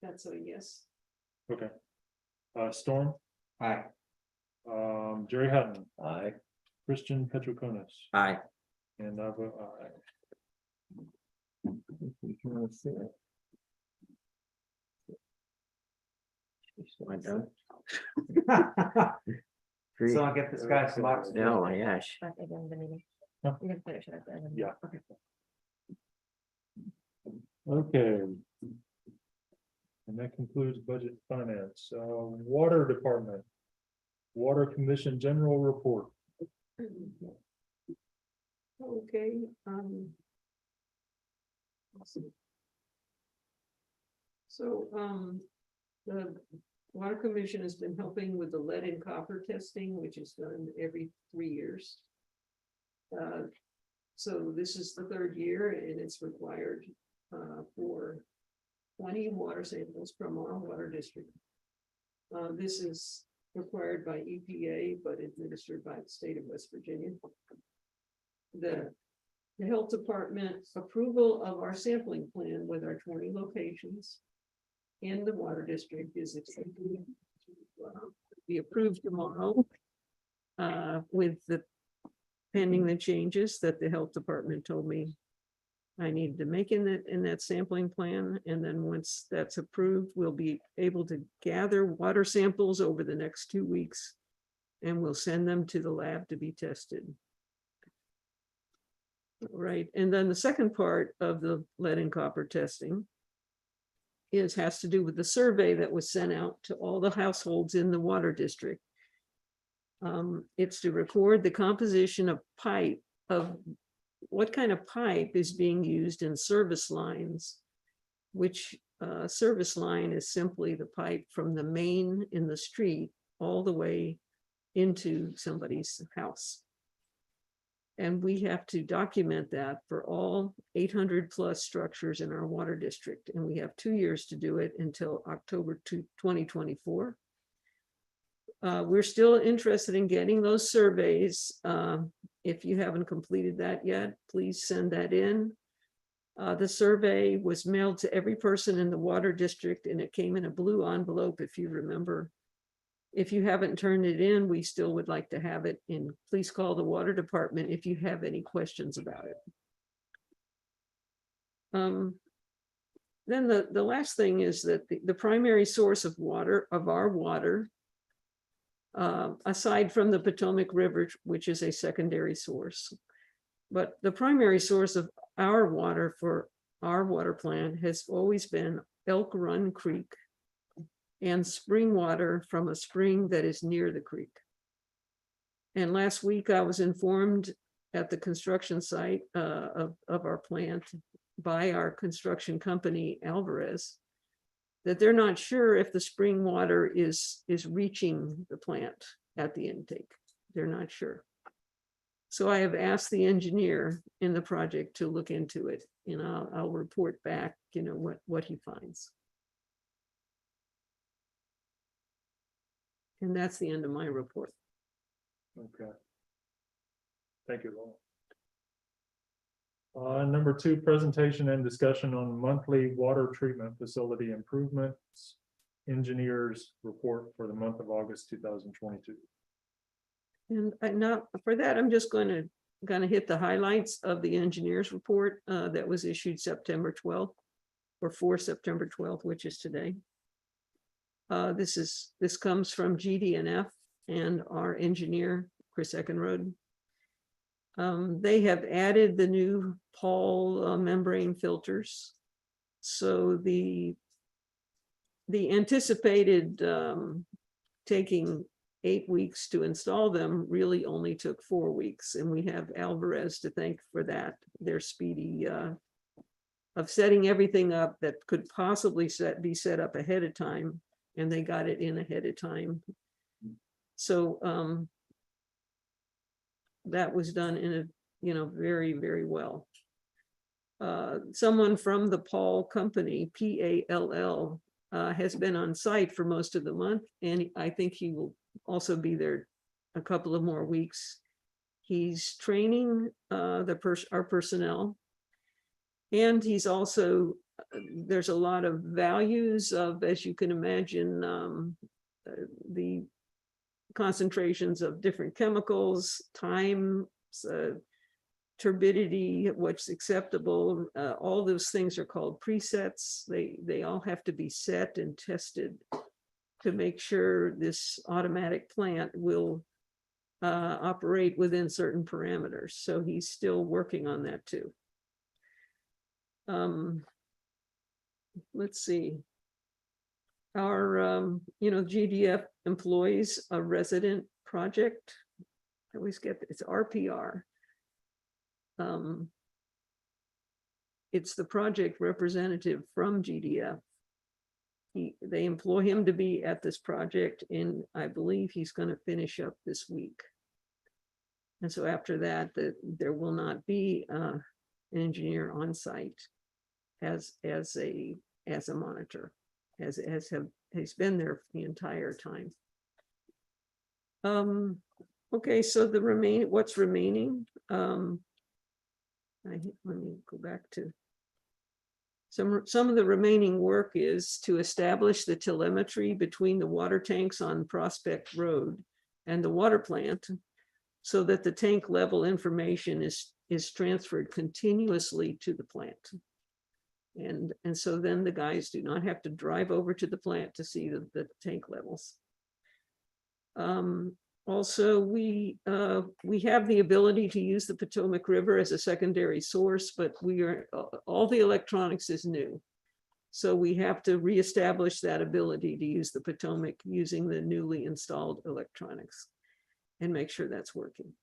That's a yes. okay. Storm, I, Jerry Hutton, Aye. Christian Petroconis, Aye. and I vote aye. We can all see it. I don't. so I'll get this guy some oxygen. No, my gosh. At the end of the meeting. Huh? You can finish it at the end. Yeah. Okay. Okay. And that concludes budget finance, water department. Water Commission General Report. Okay, let's see. So, the Water Commission has been helping with the lead and copper testing, which is done every 3 years. So this is the third year and it's required for 20 water samples from our water district. This is required by EPA, but administered by the state of West Virginia. The health department approval of our sampling plan with our 20 locations in the water district is expected to be approved tomorrow. With the pending the changes that the health department told me I needed to make in that sampling plan. And then once that's approved, we'll be able to gather water samples over the next 2 weeks. And we'll send them to the lab to be tested. Right, and then the second part of the lead and copper testing has to do with the survey that was sent out to all the households in the water district. It's to record the composition of pipe, of what kind of pipe is being used in service lines, which service line is simply the pipe from the main in the street all the way into somebody's house. And we have to document that for all 800 plus structures in our water district. And we have 2 years to do it until October 2024. We're still interested in getting those surveys. If you haven't completed that yet, please send that in. The survey was mailed to every person in the water district and it came in a blue envelope, if you remember. If you haven't turned it in, we still would like to have it in. Please call the water department if you have any questions about it. Then the last thing is that the primary source of water, of our water, aside from the Potomac River, which is a secondary source, but the primary source of our water for our water plant has always been Elk Run Creek and spring water from a spring that is near the creek. And last week I was informed at the construction site of our plant by our construction company, Alvarez, that they're not sure if the spring water is reaching the plant at the intake. They're not sure. So I have asked the engineer in the project to look into it, and I'll report back, what he finds. And that's the end of my report. Okay. Thank you, Laura. Number 2, presentation and discussion on monthly water treatment facility improvements. Engineers report for the month of August 2022. And now for that, I'm just going to hit the highlights of the engineer's report that was issued September 12th or for September 12th, which is today. This comes from GD&F and our engineer, Chris Eckenrode. They have added the new Paul membrane filters. So the anticipated taking 8 weeks to install them really only took 4 weeks. And we have Alvarez to thank for that. Their speedy of setting everything up that could possibly be set up ahead of time. And they got it in ahead of time. So that was done in a, very, very well. Someone from the Paul company, PALL, has been on site for most of the month. And I think he will also be there a couple of more weeks. He's training our personnel. And he's also, there's a lot of values of, as you can imagine, the concentrations of different chemicals, time, turbidity, what's acceptable. All those things are called presets. They all have to be set and tested to make sure this automatic plant will operate within certain parameters. So he's still working on that too. Let's see. Our, GDF employs a resident project. I always get, it's RPR. It's the project representative from GDF they employ him to be at this project, and I believe he's gonna finish up this week. And so after that, there will not be an engineer on site as a monitor, he's been there the entire time. Okay, so what's remaining? Let me go back to. Some of the remaining work is to establish the telemetry between the water tanks on Prospect Road and the water plant, so that the tank level information is transferred continuously to the plant. And so then the guys do not have to drive over to the plant to see the tank levels. Also, we have the ability to use the Potomac River as a secondary source, but all the electronics is new. So we have to reestablish that ability to use the Potomac using the newly installed electronics and make sure that's working.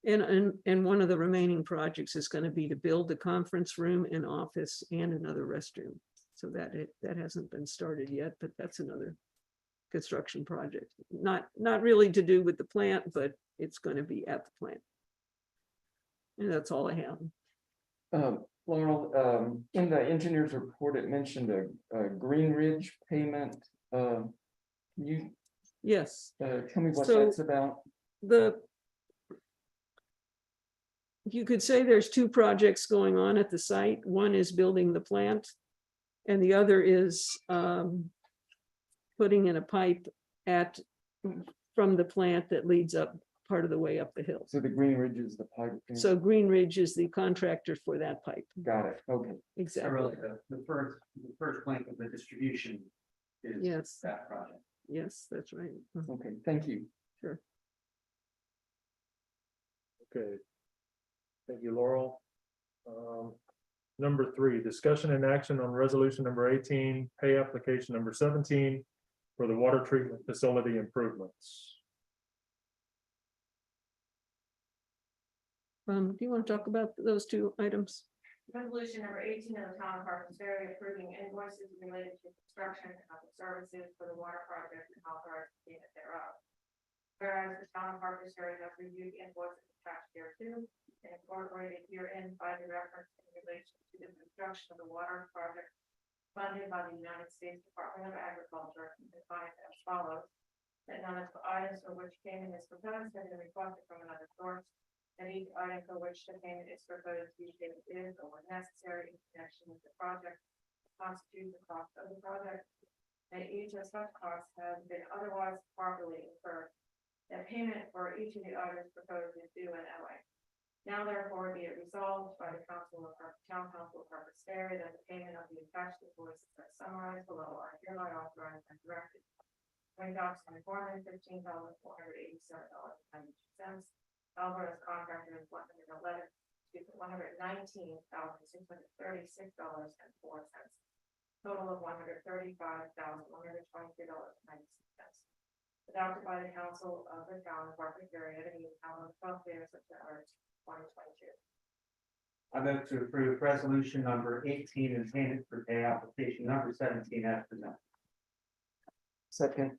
And one of the remaining projects is going to be to build the conference room and office and another restroom. So that hasn't been started yet, but that's another construction project. Not really to do with the plant, but it's going to be at the plant. And that's all I have. Laurel, in the engineer's report, it mentioned a Green Ridge payment. Can you Yes. tell me what So- that's about? You could say there's two projects going on at the site. One is building the plant, and the other is putting in a pipe from the plant that leads up part of the way up the hill. So the Green Ridge is the pipe. thing? So Green Ridge is the contractor for that pipe. Got it, okay. Exactly. The first link of the distribution is Yes. that project. Yes, that's right. Okay, thank you. Sure. Okay. Thank you, Laurel. Number 3, discussion and action on resolution number 18, pay application number 17 for the water treatment facility improvements. Do you want to talk about those two items? Resolution number 18 of the town of Harpers Ferry approving invoices related to construction of the services for the water project and authorized payment thereof. Whereas the town of Harpers Ferry has reviewed invoices attached hereto and incorporated herein by the reference in relation to the construction of the water project funded by the United States Department of Agriculture and defined as follows: that none of the items for which payment is proposed have been requested from another source, and each item for which the payment is proposed to be paid is or when necessary in connection with the project constitutes the cost of the project, and each of such costs has been otherwise properly incurred. That payment for each of the items proposed is due in LA. Now therefore be it resolved by the town council of Harpers Ferry that the payment of the attached invoices as summarized below are hereby authorized and directed. $20,415,487.92. Alvarez contractor is $119,636.04. Total of $135,123.96. Adopted by the council of the town of Harpers Ferry at a meeting held on the 12th day of September 2022. I move to approve resolution number 18 and payment for pay application number 17 as presented. Second.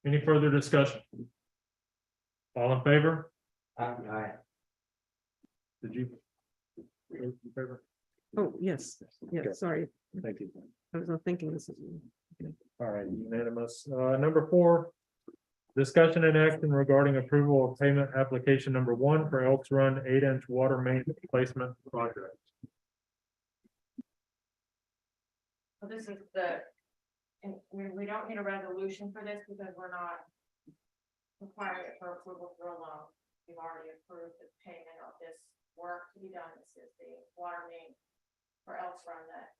Any further discussion? All in favor? Aye. Did you? In favor? Oh, yes. Yeah, Okay. sorry. Thank you. I was not thinking this. All right, unanimous. Number 4, discussion and action regarding approval of payment application number 1 for Elks Run 8-inch water main replacement project. So this is and we don't need a resolution for this because we're not required for approval for a loan. We've already approved the payment of this work to be done. This is the water main for Elks Run that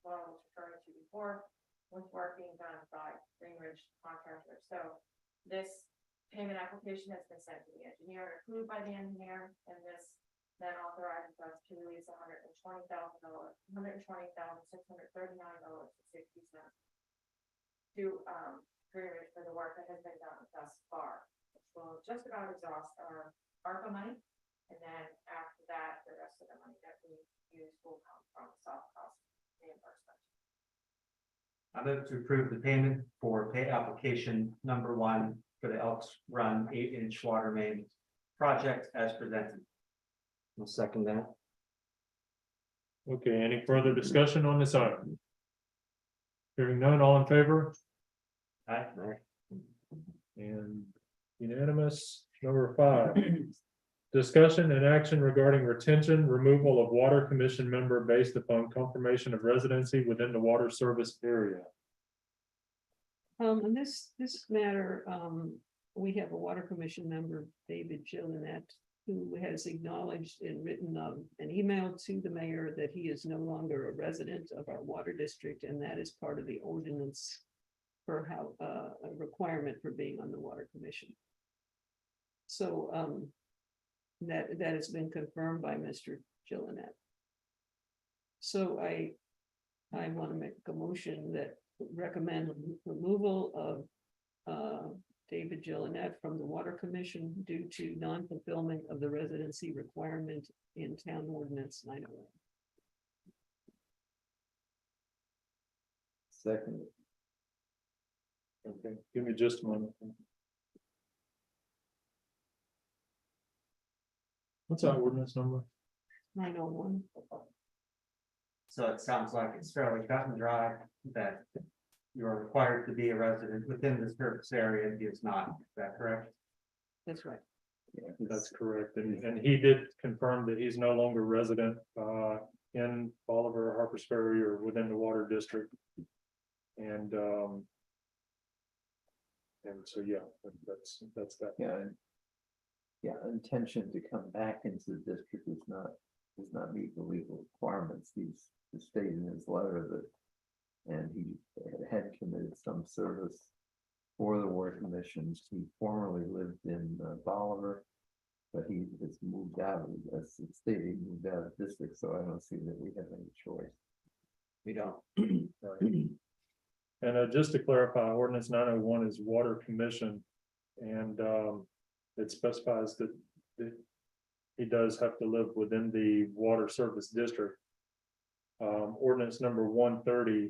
Laurel was referring to before, with work being done by Green Ridge contractor. So this payment application has been sent to the engineer, approved by the engineer, and this then authorizes us to release $120,639.60 to Green Ridge for the work that has been done thus far, which will just about exhaust our ARPA money. And then after that, the rest of the money that we use will come from soft cost reimbursement. I move to approve the payment for pay application number 1 for the Elks Run 8-inch water main project as presented. I'll second that. Okay, any further discussion on this item? Hearing none, all in favor? Aye. And unanimous. Number 5. Discussion and action regarding retention, removal of water commission member based upon confirmation of residency within the water service area. In this matter, we have a water commission member, David Gillinet, who has acknowledged and written an email to the mayor that he is no longer a resident of our water district, and that is part of the ordinance for how, a requirement for being on the water commission. So, that has been confirmed by Mr. Gillinet. So I want to make a motion that recommend removal of David Gillinet from the Water Commission due to non-fulfillment of the residency requirement in Town Ordinance 901. Second. Okay, give me just a moment. What's our ordinance number? 901. So it sounds like it's fairly cut and dry that you are required to be a resident within the service area. He is not. Is that correct? That's right. That's correct, and he did confirm that he's no longer resident in Bolivar, Harpers Ferry, or within the water district. And so, yeah, that's that. Yeah. Yeah, intention to come back into the district does not meet the legal requirements. He's stated in his letter that, and he had committed some service for the water commissions. He formerly lived in Bolivar, but he has moved out, as stated, he moved out of the district, so I don't see that we have any choice. We don't. Right. And just to clarify, ordinance 901 is water commission, and it specifies that he does have to live within the water service district. Ordinance number 130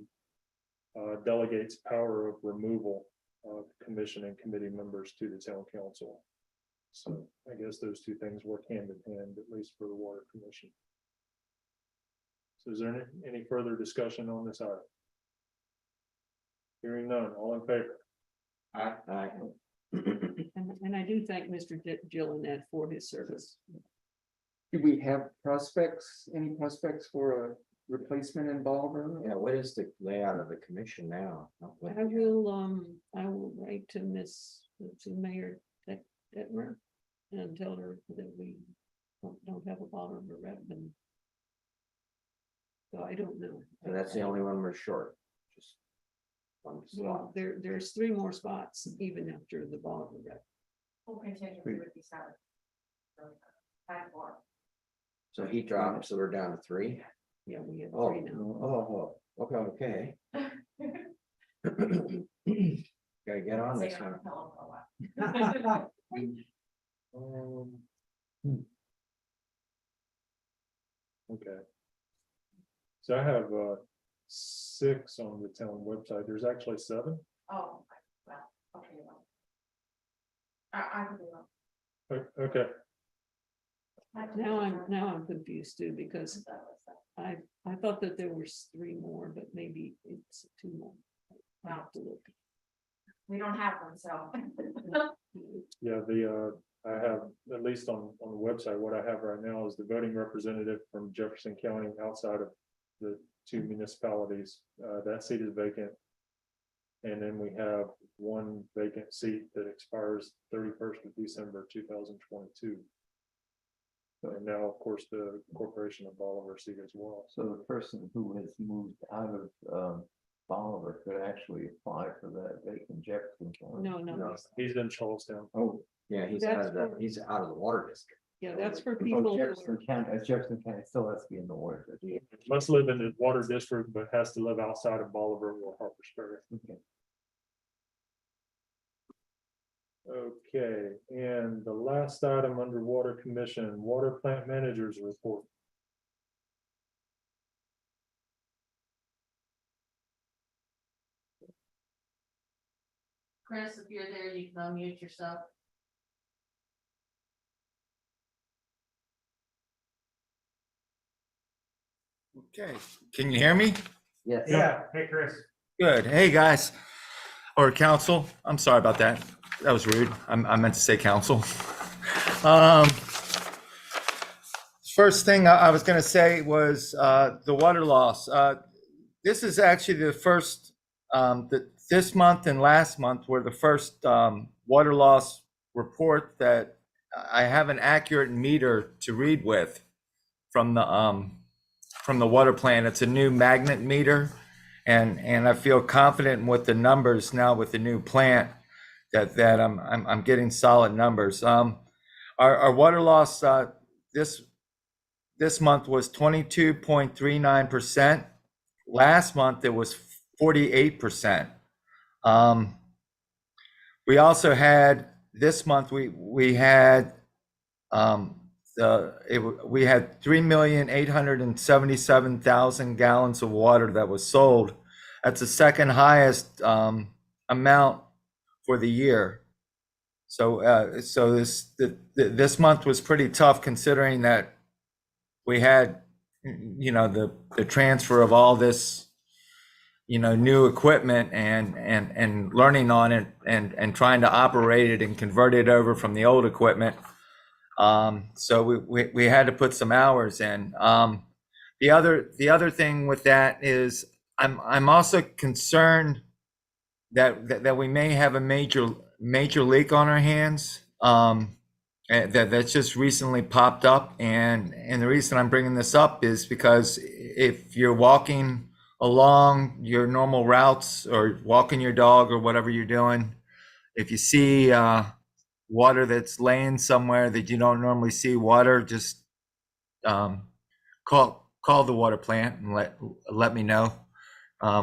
delegates power of removal of commission and committee members to the town council. So I guess those two things work hand in hand, at least for the water commission. So is there any further discussion on this item? Hearing none, all in favor? Aye. And I do thank Mr. Gillinet for his service. Do we have prospects, any prospects for a replacement in Bolivar? Yeah, what is the layout of the commission now? I will write to Mayor Detmer and tell her that we don't have a Bolivar rep, and so I don't know. So that's the only one we're short. Just one Well, slot. there's 3 more spots even after the Bolivar rep. Full contingency would be 7. 5 more. So he dropped, so we're down to 3. Yeah, we have Oh, 3 now. oh, okay. Gotta get on Stay this on one. the pillow for a while. Okay. So I have 6 on the town website. There's actually 7. Oh, well, okay, well. I can do that. Okay, Now I'm confused too, because I thought that there was 3 more, but maybe it's 2 more. I have to look. We don't have them, so. yeah, I have, at least on the website, what I have right now is the voting representative from Jefferson County outside of the 2 municipalities. That seat is vacant. And then we have 1 vacant seat that expires 31st of December 2022. And now, of course, the Corporation of Bolivar seat as well. So the person who has moved out of Bolivar could actually apply for that vacant Jefferson County. No, He's in Charlestown. Oh, yeah, he's That's out of the, for- he's out of the water district. yeah, that's for Oh, people who Jefferson County still has to be in the water district. Must live in the water district, but has to live outside of Bolivar or Harpers Ferry. Okay. Okay, and the last item under Water Commission, Water Plant Managers Report. Chris, if you're there, you can unmute yourself. Okay, can you hear me? Yes. Yeah, hey, Chris. Good. Hey, guys, or council. I'm sorry about that. That was rude. I meant to say council. First thing I was going to say was the water loss. This is actually the first, this month and last month were the first water loss report that I have an accurate meter to read with from the water plant. It's a new magnet meter, and I feel confident with the numbers now with the new plant that I'm getting solid numbers. Our water loss this month was 22.39%. Last month it was 48%. We also had this month we had 3,877,000 gallons of water that was sold. That's the second highest amount for the year. So this month was pretty tough considering that we had, the transfer of all this, new equipment and learning on it and trying to operate it and convert it over from the old equipment. So we had to put some hours in. The other thing with that is I'm also concerned that we may have a major leak on our hands. That's just recently popped up, and the reason I'm bringing this up is because if you're walking along your normal routes or walking your dog or whatever you're doing, if you see water that's laying somewhere that you don't normally see water, just call the water plant and let me know. I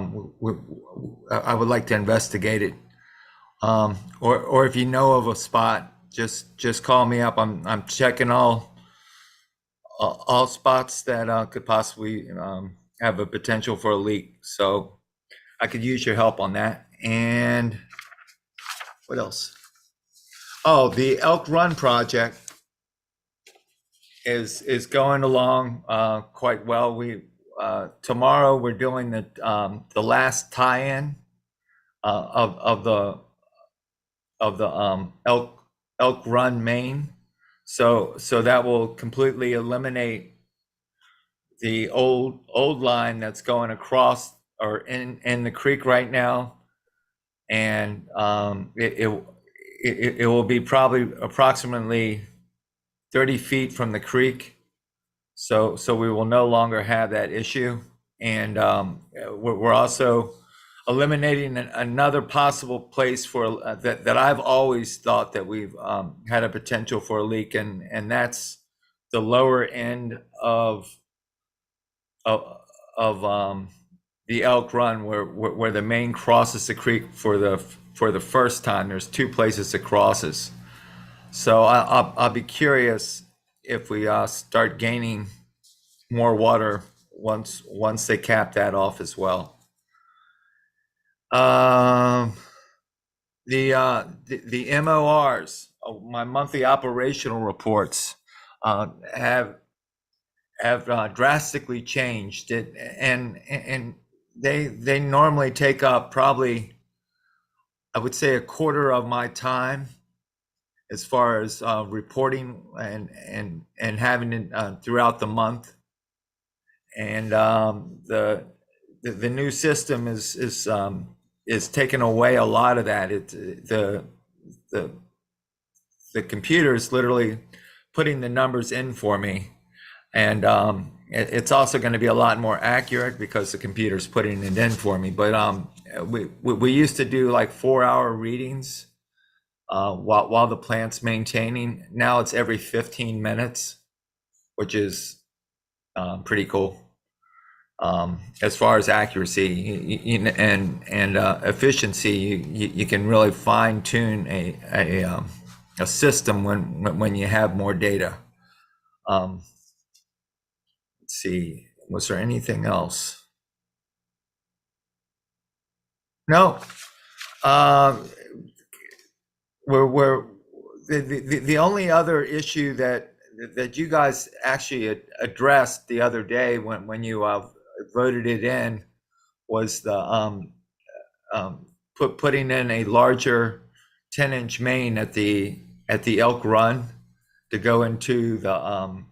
would like to investigate it, or if you know of a spot, just call me up. I'm checking all spots that could possibly have a potential for a leak. So I could use your help on that. And what else? Oh, the Elk Run project is going along quite well. Tomorrow we're doing the last tie-in of the Elk Run main. So that will completely eliminate the old line that's going across or in the creek right now, and it will be probably approximately 30 feet from the creek. So we will no longer have that issue, and we're also eliminating another possible place for that I've always thought that we've had a potential for a leak, and that's the lower end of the Elk Run where the main crosses the creek for the first time. There's two places it crosses. So I'll be curious if we start gaining more water once they cap that off as well. The MORs, my monthly operational reports, have drastically changed it, and they normally take up probably, I would say, a quarter of my time as far as reporting and having it throughout the month. And the new system is taking away a lot of that. The computer is literally putting the numbers in for me, and it's also going to be a lot more accurate because the computer's putting it in for me. But we used to do like 4-hour readings while the plant's maintaining. Now it's every 15 minutes, which is pretty cool. As far as accuracy and efficiency, you can really fine tune a system when you have more data. Let's see, was there anything else? No. We're the only other issue that you guys actually addressed the other day when you voted it in was the putting in a larger 10-inch main at the Elk Run to go into the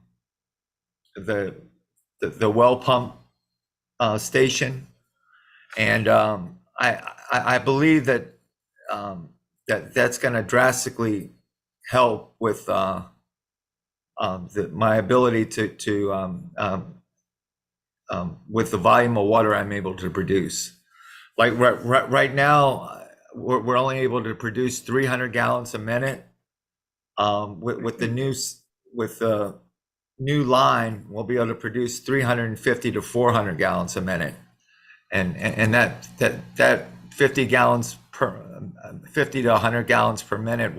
well pump station, and I believe that that's going to drastically help with my ability to with the volume of water I'm able to produce. Like right now, we're only able to produce 300 gallons a minute. With the new line, we'll be able to produce 350 to 400 gallons a minute, and that 50 gallons per 50 to 100 gallons per minute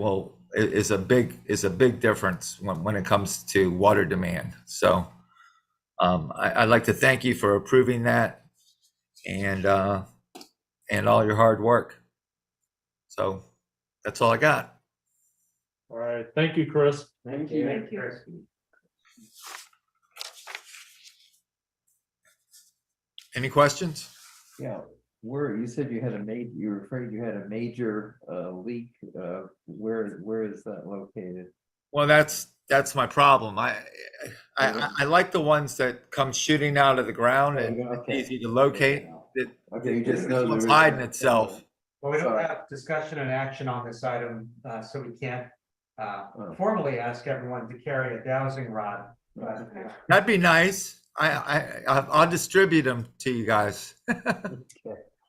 is a big difference when it comes to water demand. So I'd like to thank you for approving that and all your hard work. So that's all I got. All right, thank you, Chris. Thank you. Thank you. Any questions? Yeah, you said you had you were afraid you had a major leak. Where is that located? Well, that's my problem. I like the ones that come shooting out of the ground and Okay. easy to locate. Okay, you just know It's there hiding is. itself. Well, we don't Sorry. have discussion and action on this item, so we can't formally ask everyone to carry a dowsing rod. But That'd be nice. I'll distribute them to you guys.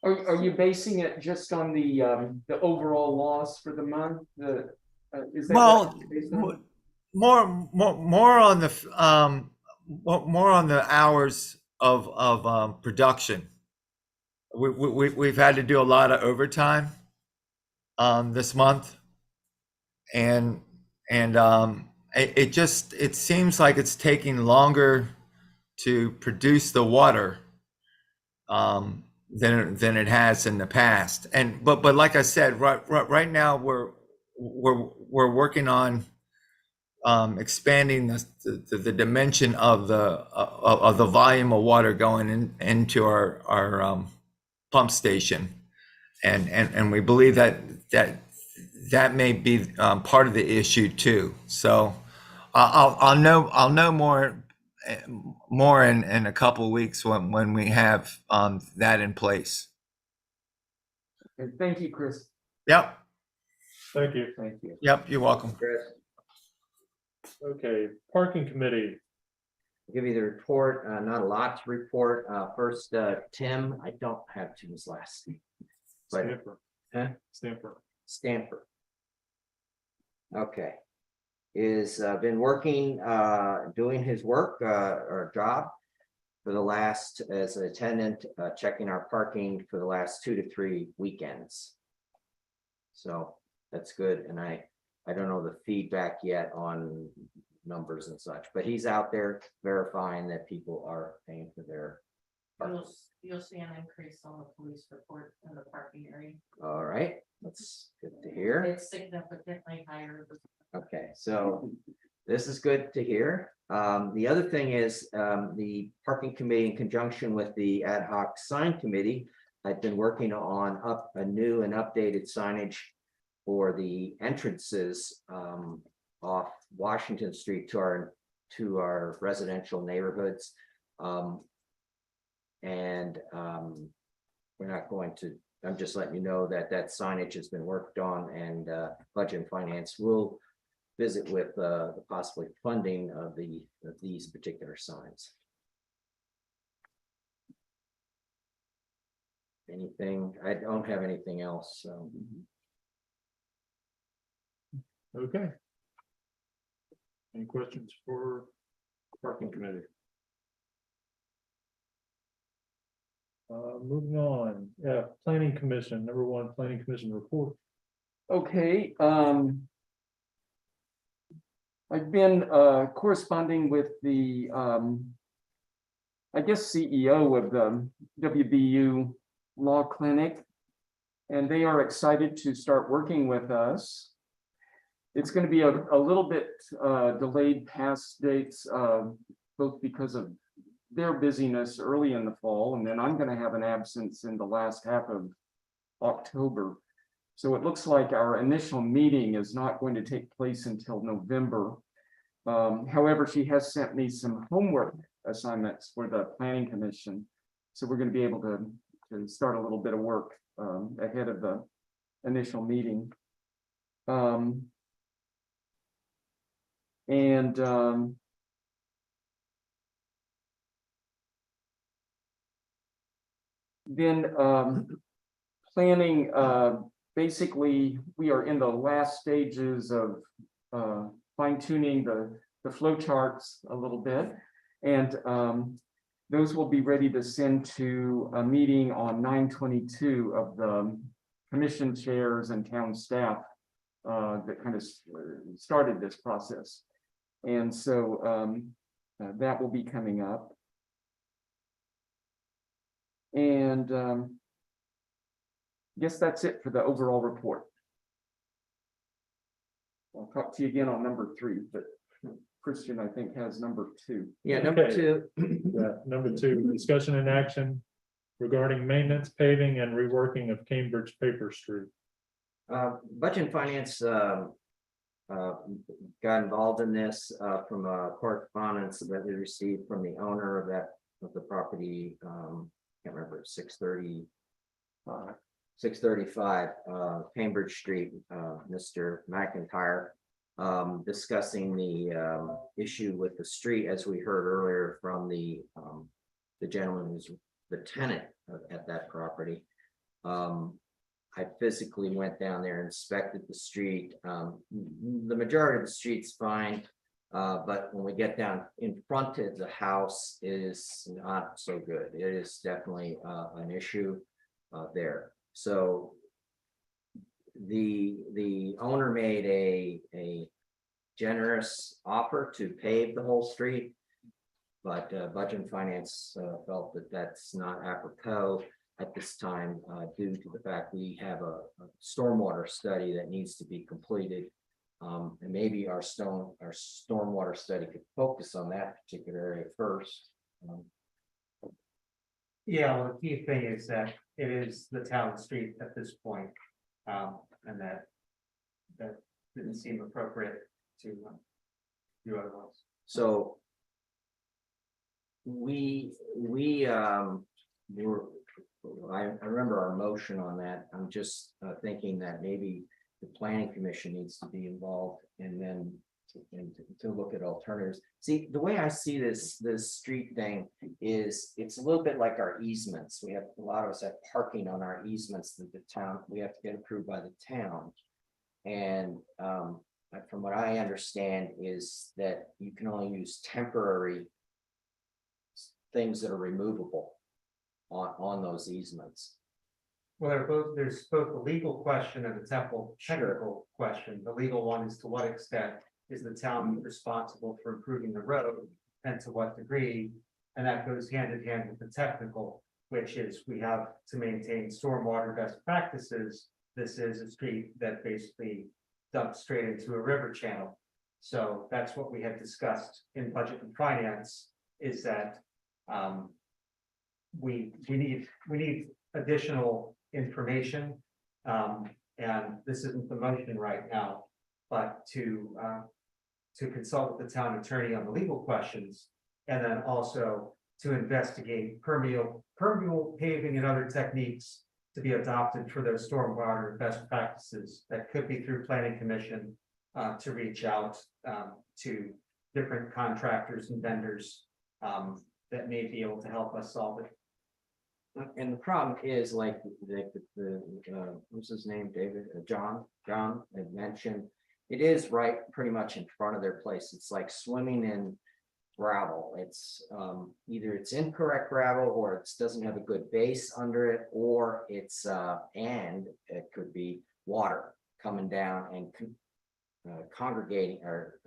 Are you basing it just on the overall loss for the month? Is that Well, what you're basing it on? more on the more on the hours of production. We've had to do a lot of overtime this month, and it seems like it's taking longer to produce the water than it has in the past. But like I said, right now we're working on expanding the dimension of the volume of water going into our pump station, and we believe that may be part of the issue too. So I'll know more in a couple of weeks when we have that in place. Okay, thank you, Chris. Yep. Thank you. Thank you. Yep. You're welcome. Okay, parking committee. I'll give you the report, not a lot to report. First, Tim, I don't have Tim's last name. But Stanford. Huh? Stanford. Okay. Is been working, doing his work or job for the last, as a tenant, checking our parking for the last 2 to 3 weekends. So that's good. And I don't know the feedback yet on numbers and such, but he's out there verifying that people are paying for their parking. You'll see an increase on the police report in the parking area. All right, that's good to hear. It's significantly higher. Okay, so this is good to hear. The other thing is, the parking committee in conjunction with the ad hoc sign committee, I've been working on a new and updated signage for the entrances off Washington Street to our residential neighborhoods. We're not going to, I'm just letting you know that signage has been worked on, and Budget and Finance will visit with the possibly funding of these particular signs. Anything, I don't have anything else, so. Okay. Any questions for parking committee? Moving on, planning commission, number 1, planning commission report. Okay, I've been corresponding with the I guess CEO of the WBU Law Clinic. And they are excited to start working with us. It's going to be a little bit delayed past dates, both because of their busyness early in the fall, and then I'm going to have an absence in the last half of October. So it looks like our initial meeting is not going to take place until November. However, she has sent me some homework assignments for the Planning Commission. So we're going to be able to start a little bit of work ahead of the initial meeting. Then planning, basically, we are in the last stages of fine tuning the flow charts a little bit. And those will be ready to send to a meeting on 9/22 of the commission chairs and town staff that kind of started this process. And so that will be coming up. And I guess that's it for the overall report. I'll talk to you again on number 3, but Christian, I think, has number 2. Yeah, number Okay. 2. Yeah, number 2, discussion and action regarding maintenance, paving, and reworking of Cambridge Paper Street. Budget and Finance got involved in this from a correspondence that we received from the owner of the property. Can't remember, 635 Cambridge Street, Mr. McIntyre, discussing the issue with the street, as we heard earlier from the gentleman who's the tenant at that property. I physically went down there, inspected the street. The majority of the street's fine, but when we get down in front of the house, it is not so good. It is definitely an issue there. So the owner made a generous offer to pave the whole street, but Budget and Finance felt that that's not apropos at this time, due to the fact we have a stormwater study that needs to be completed. And maybe our stormwater study could focus on that particular area first. Yeah, well, the key thing is that it is the town street at this point, and that didn't seem appropriate to do otherwise. So I remember our motion on that. I'm just thinking that maybe the Planning Commission needs to be involved, and then to look at alternatives. See, the way I see this street thing is it's a little bit like our easements. We have, a lot of us have parking on our easements that the town, we have to get approved by the town. And from what I understand is that you can only use temporary things that are removable on those easements. Well, there's both a legal question and a technical question. The legal one is, to what extent is the town responsible for improving the road, and to what degree? And that goes hand in hand with the technical, which is we have to maintain stormwater best practices. This is a street that basically dumps straight into a river channel. So that's what we had discussed in Budget and Finance, is that we need additional information. And this isn't the motion right now, but to consult with the town attorney on the legal questions, and then also to investigate permeable paving and other techniques to be adopted for those stormwater best practices. That could be through Planning Commission, to reach out to different contractors and vendors that may be able to help us solve it. And the problem is, like the what's his name, David, John had mentioned, it is right pretty much in front of their place. It's like swimming in gravel. It's either it's incorrect gravel, or it doesn't have a good base under it, or it's and it could be water coming down and congregating or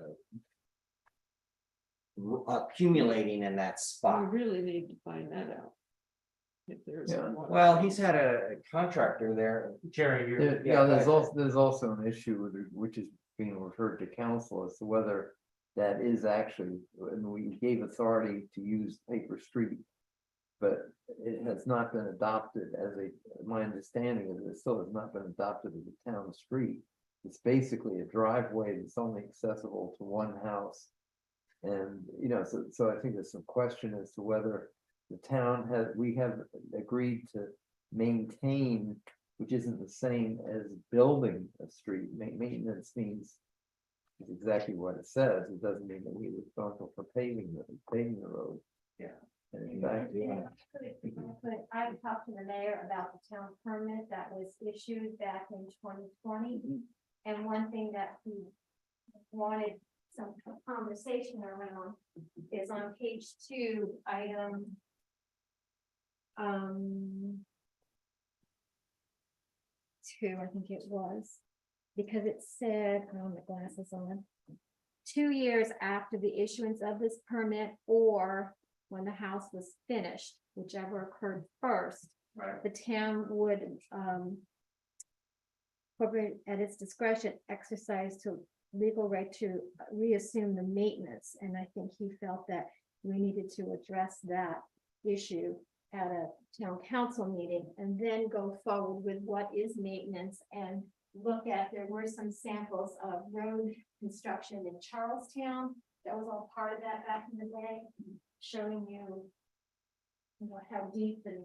accumulating in that We spot. really need to find that out. If there's. Yeah. Well, he's had a contractor there. Jerry, you're. There- Yeah, there's also an issue with, which is being referred to council as to whether that is actually, and we gave authority to use paper street. But it has not been adopted as my understanding is it still has not been adopted as a town street. It's basically a driveway that's only accessible to one house. And, so I think there's some question as to whether the town we have agreed to maintain, which isn't the same as building a street. Maintenance means is exactly what it says. It doesn't mean that we're responsible for paving the road. Yeah. And in fact, I talked to the mayor about the town permit that was issued back in 2020. And one thing that he wanted some conversation around is on page 2, item 2, I think it was, because it said, oh, my glasses on, 2 years after the issuance of this permit or when the house was finished, whichever occurred first, Right. the town would corporate at its discretion exercise to legal right to reassume the maintenance. And I think he felt that we needed to address that issue at a town council meeting and then go forward with what is maintenance and look at, there were some samples of road construction in Charlestown. That was all part of that back in the day, showing you how deep and,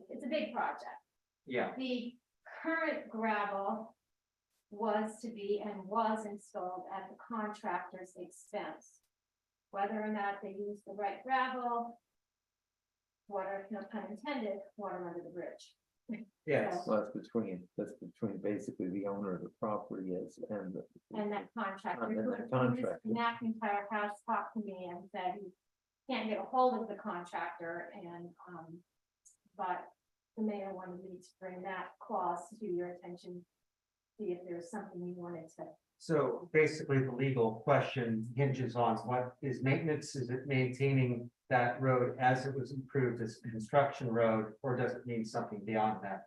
it's a big project. Yeah. The current gravel was to be and was installed at the contractor's expense. Whether or not they use the right gravel, water, no pun intended, water under the bridge. Yes. well, that's between basically the owner of the property And that contractor, And who that contractor. McIntyre has talked to me and said he can't get a hold of the contractor and, but the mayor wanted me to bring that clause to your attention. See if there's something you wanted to. So basically, the legal question hinges on what is maintenance? Is it maintaining that road as it was improved as a construction road, or does it mean something beyond that?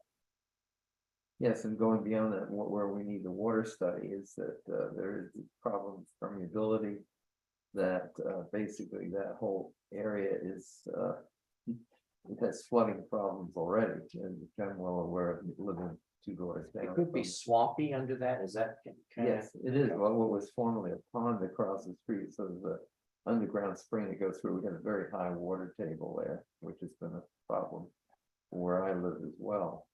Yes, and going beyond that, where we need the water study is that there is a problem with permeability. That basically that whole area is it has flooding problems already, and I'm well aware of living 2 doors down. It could be from- swampy under that, is that? kind of- Yes, it is. Well, what was formerly a pond across the street, so the underground spring that goes through, we got a very high water table there, which has been a problem where I live as well.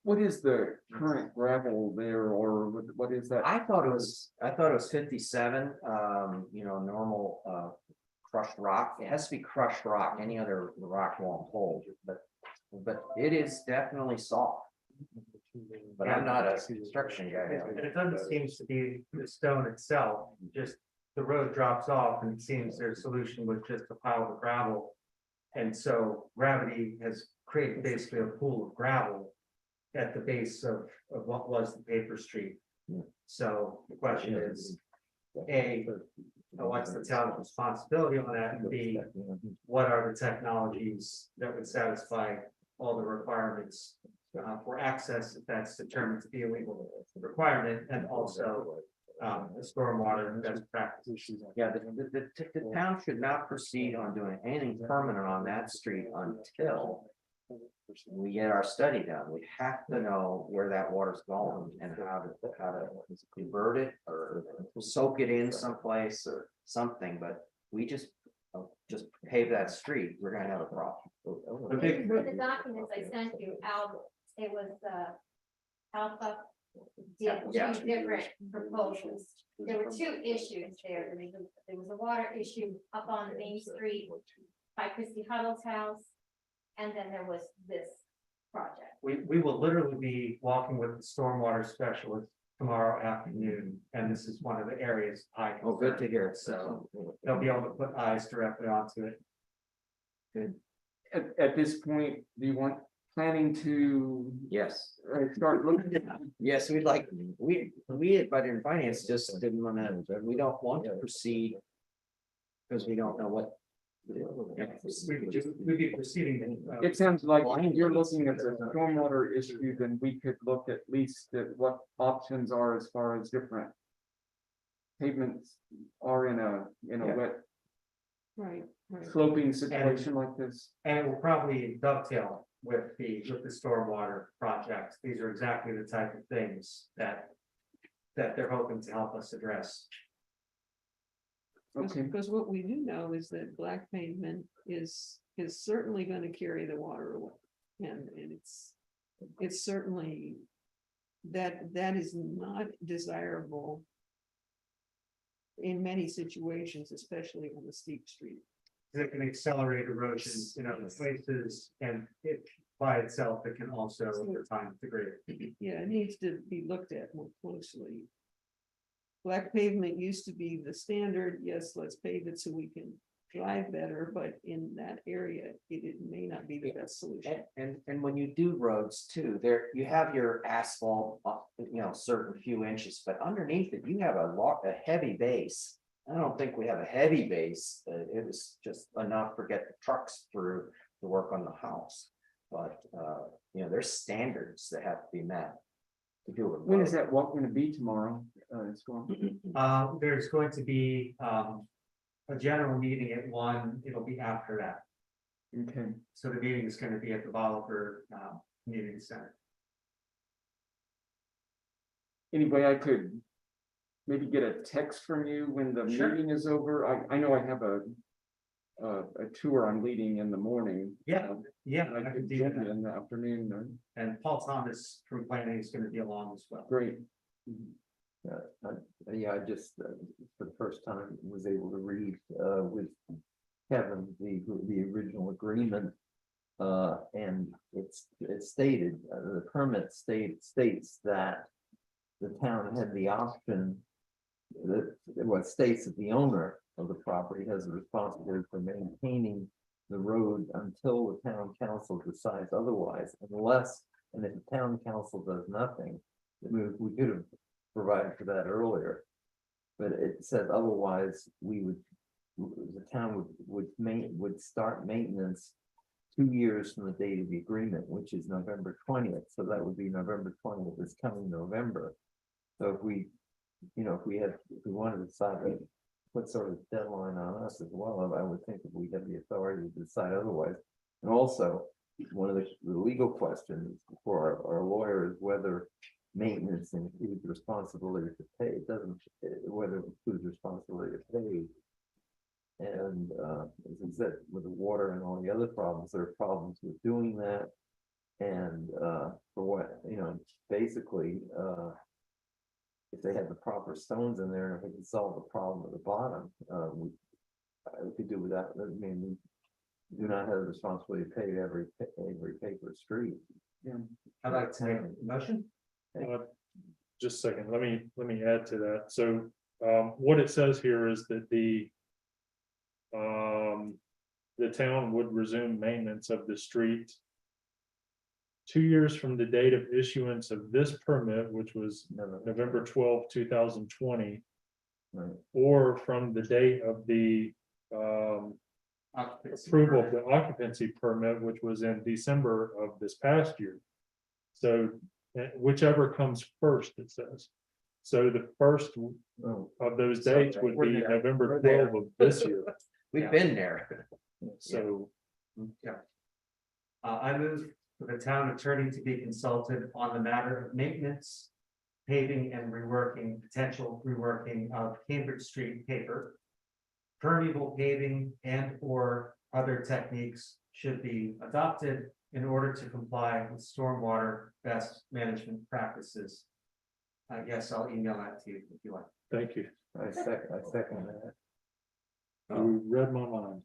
What is the current gravel there, or what is that? I thought it was 57, normal, crushed rock. It has to be crushed rock. Any other rock won't hold, but it is definitely soft. But I'm not a construction guy. And it doesn't seem to be the stone itself, just the road drops off and it seems their solution was just a pile of gravel. And so gravity has created basically a pool of gravel at the base of what was the paper street. So the question is, A, what's the town's responsibility on that? And B, what are the technologies that would satisfy all the requirements for access if that's determined to be a legal requirement, and also the stormwater best practices. Yeah, the town should not proceed on doing anything permanent on that street until we get our study done. We have to know where that water's going and how to convert it or soak it in someplace or something, but we just pave that street, we're gonna have a problem. The documents I sent you, it was, Alpha did Yeah. 2 different proposals. There were 2 issues there. There was a water issue up on Main Street by Christy Huddle's house. And then there was this project. We will literally be walking with the stormwater specialist tomorrow afternoon, and this is one of the areas I. Oh, good to hear. So they'll be able to put eyes directly onto it. At this point, do you want planning to Yes, start looking at? yes, we'd like, we at Budget and Finance just didn't wanna, we don't want to proceed because we don't know what. We'd be proceeding. It sounds like if you're looking at the stormwater issue, then we could look at least at what options are as far as different pavements are in a Yeah. wet Right, right. sloping situation like this. And it will probably dovetail with the stormwater project. These are exactly the type of things that they're hoping to help us address. Okay. Because what we do know is that black pavement is certainly gonna carry the water away. And it's certainly, that is not desirable in many situations, especially on the steep street. It can accelerate erosion in other places, and it by itself, it can also over time degrade. Yeah, it needs to be looked at more closely. Black pavement used to be the standard, yes, let's pave it so we can drive better, but in that area, it may not be the best solution. And when you do roads too, there, you have your asphalt, certain few inches, but underneath it, you have a heavy base. I don't think we have a heavy base, it was just enough to get the trucks through to work on the house. But, there's standards that have to be met to do it. When is that walk gonna be tomorrow? Storm? There's going to be a general meeting at 1, it'll be after that. Okay. So the meeting is gonna be at the Bolivar Community Center. Anybody I could maybe get a text from you when the Sure. meeting is over? I know I have a tour I'm leading in the morning. Yeah, yeah, I I could could do join you that. in the afternoon, And Paul Thomas from planning is gonna be along as well. great. Yeah, I just, for the first time, was able to read, with Kevin, the original agreement. And it stated, the permit states that the town had the option. What states that the owner of the property has the responsibility for maintaining the road until the town council decides otherwise, unless, and if the town council does nothing, we could have provided for that earlier. But it says otherwise, the town would start maintenance 2 years from the date of the agreement, which is November 20th, so that would be November 20th, this coming November. So if we wanted to decide to put sort of deadline on us as well, I would think that we have the authority to decide otherwise. And also, one of the legal questions for our lawyer is whether maintenance includes responsibility to pay. It doesn't, whether it includes responsibility to pay. And as I said, with the water and all the other problems, there are problems with doing that. And for what, basically, if they had the proper stones in there, if we could solve the problem at the bottom, we could do without. I mean, we do not have the responsibility to pay every paper street. Yeah. I'd like to make a motion. Just a second, let me add to that. So, what it says here is that the town would resume maintenance of the street 2 years from the date of issuance of this permit, which was November 12, 2020, Right. or from the date of the approval of the occupancy permit, which was in December of this past year. So whichever comes first, it says. So the first of those dates would be November 12 of this year. We've been there. So I move for the town attorney to be consulted on the matter of maintenance, paving and potential reworking of Cambridge Street paper. Permeable paving and or other techniques should be adopted in order to comply with stormwater best management practices. I guess I'll email that to you if you like. thank you. I second that. You read my mind.